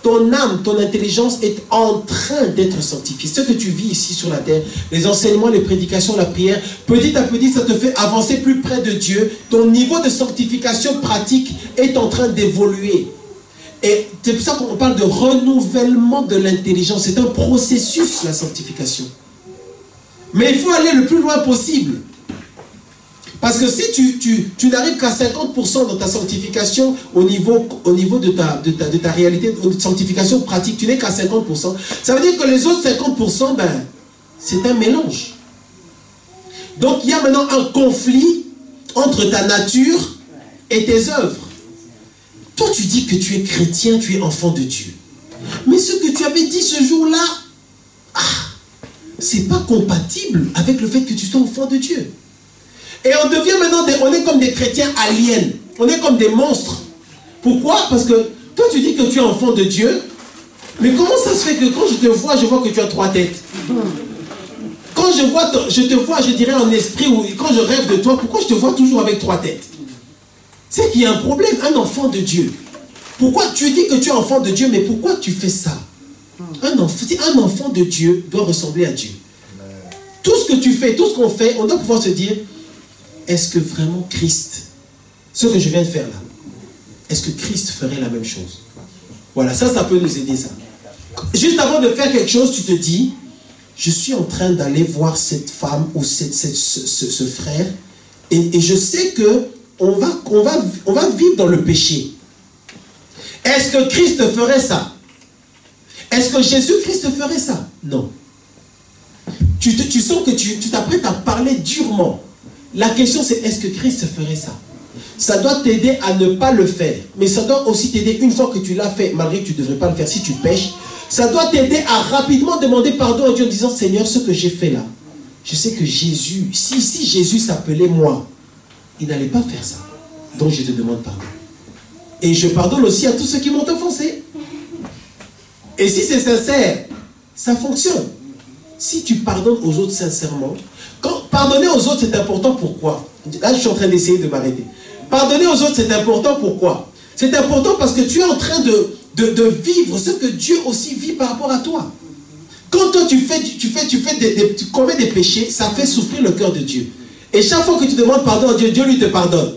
Ton âme, ton intelligence est en train d'être sanctifiée. Ce que tu vis ici sur la terre, les enseignements, les prédications, la prière, petit à petit, ça te fait avancer plus près de Dieu. Ton niveau de sanctification pratique est en train d'évoluer. Et c'est pour ça qu'on parle de renouvellement de l'intelligence. C'est un processus, la sanctification. Mais il faut aller le plus loin possible. Parce que si tu n'arrives qu'à 50% dans ta sanctification au niveau de ta réalité, de sanctification pratique, tu n'es qu'à 50%. Ça veut dire que les autres 50%, ben, c'est un mélange. Donc il y a maintenant un conflit entre ta nature et tes œuvres. Toi tu dis que tu es chrétien, tu es enfant de Dieu. Mais ce que tu avais dit ce jour-là, c'est pas compatible avec le fait que tu sois enfant de Dieu. Et on devient maintenant, on est comme des chrétiens aliens. On est comme des monstres. Pourquoi? Parce que toi tu dis que tu es enfant de Dieu, mais comment ça se fait que quand je te vois, je vois que tu as 3 têtes? Quand je te vois, je dirais en esprit, ou quand je rêve de toi, pourquoi je te vois toujours avec 3 têtes? C'est qu'il y a un problème, un enfant de Dieu. Pourquoi tu dis que tu es enfant de Dieu, mais pourquoi tu fais ça? Un enfant de Dieu doit ressembler à Dieu. Tout ce que tu fais, tout ce qu'on fait, on doit pouvoir se dire, est-ce que vraiment Christ, ce que je viens de faire là, est-ce que Christ ferait la même chose? Voilà, ça peut nous aider ça. Juste avant de faire quelque chose, tu te dis, je suis en train d'aller voir cette femme ou ce frère, et je sais que on va vivre dans le péché. Est-ce que Christ ferait ça? Est-ce que Jésus-Christ ferait ça? Non. Tu sens que tu t'apprêtes à parler durement. La question c'est, est-ce que Christ ferait ça? Ça doit t'aider à ne pas le faire. Mais ça doit aussi t'aider, une fois que tu l'as fait, malgré que tu ne devrais pas le faire si tu pêches, ça doit t'aider à rapidement demander pardon à Dieu en disant, Seigneur, ce que j'ai fait là, je sais que Jésus, si Jésus s'appelait moi, il n'allait pas faire ça. Donc je te demande pardon. Et je pardonne aussi à tous ceux qui m'ont offensé. Et si c'est sincère, ça fonctionne. Si tu pardonnes aux autres sincèrement, pardonner aux autres c'est important, pourquoi? Là je suis en train d'essayer de m'arrêter. Pardonner aux autres c'est important, pourquoi? C'est important parce que tu es en train de vivre ce que Dieu aussi vit par rapport à toi. Quand toi tu commets des péchés, ça fait souffrir le cœur de Dieu. Et chaque fois que tu demandes pardon à Dieu, Dieu lui te pardonne.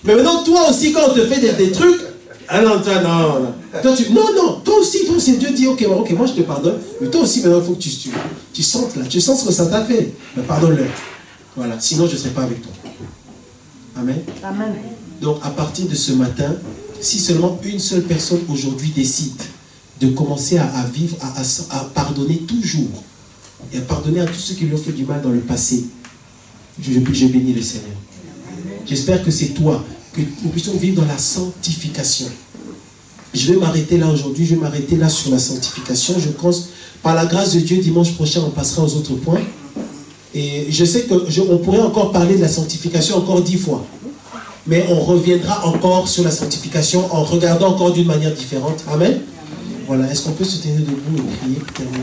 Mais maintenant toi aussi quand on te fait des trucs, ah non, toi non. Toi aussi Dieu dit ok, moi je te pardonne, mais toi aussi maintenant il faut que tu sentes là, tu sens ce que ça t'a fait. Mais pardonne-le. Voilà, sinon je ne serai pas avec toi. Amen. Amen. Donc à partir de ce matin, si seulement une seule personne aujourd'hui décide de commencer à vivre, à pardonner toujours, et à pardonner à tous ceux qui lui ont fait du mal dans le passé, je bénis le Seigneur. J'espère que c'est toi, que nous puissions vivre dans la sanctification. Je vais m'arrêter là aujourd'hui, je vais m'arrêter là sur la sanctification. Je pense, par la grâce de Dieu, dimanche prochain, on passera aux autres points. Et je sais qu'on pourrait encore parler de la sanctification encore 10 fois. Mais on reviendra encore sur la sanctification en regardant encore d'une manière différente. Amen. Voilà, est-ce qu'on peut se tenir debout et prier pour terminer?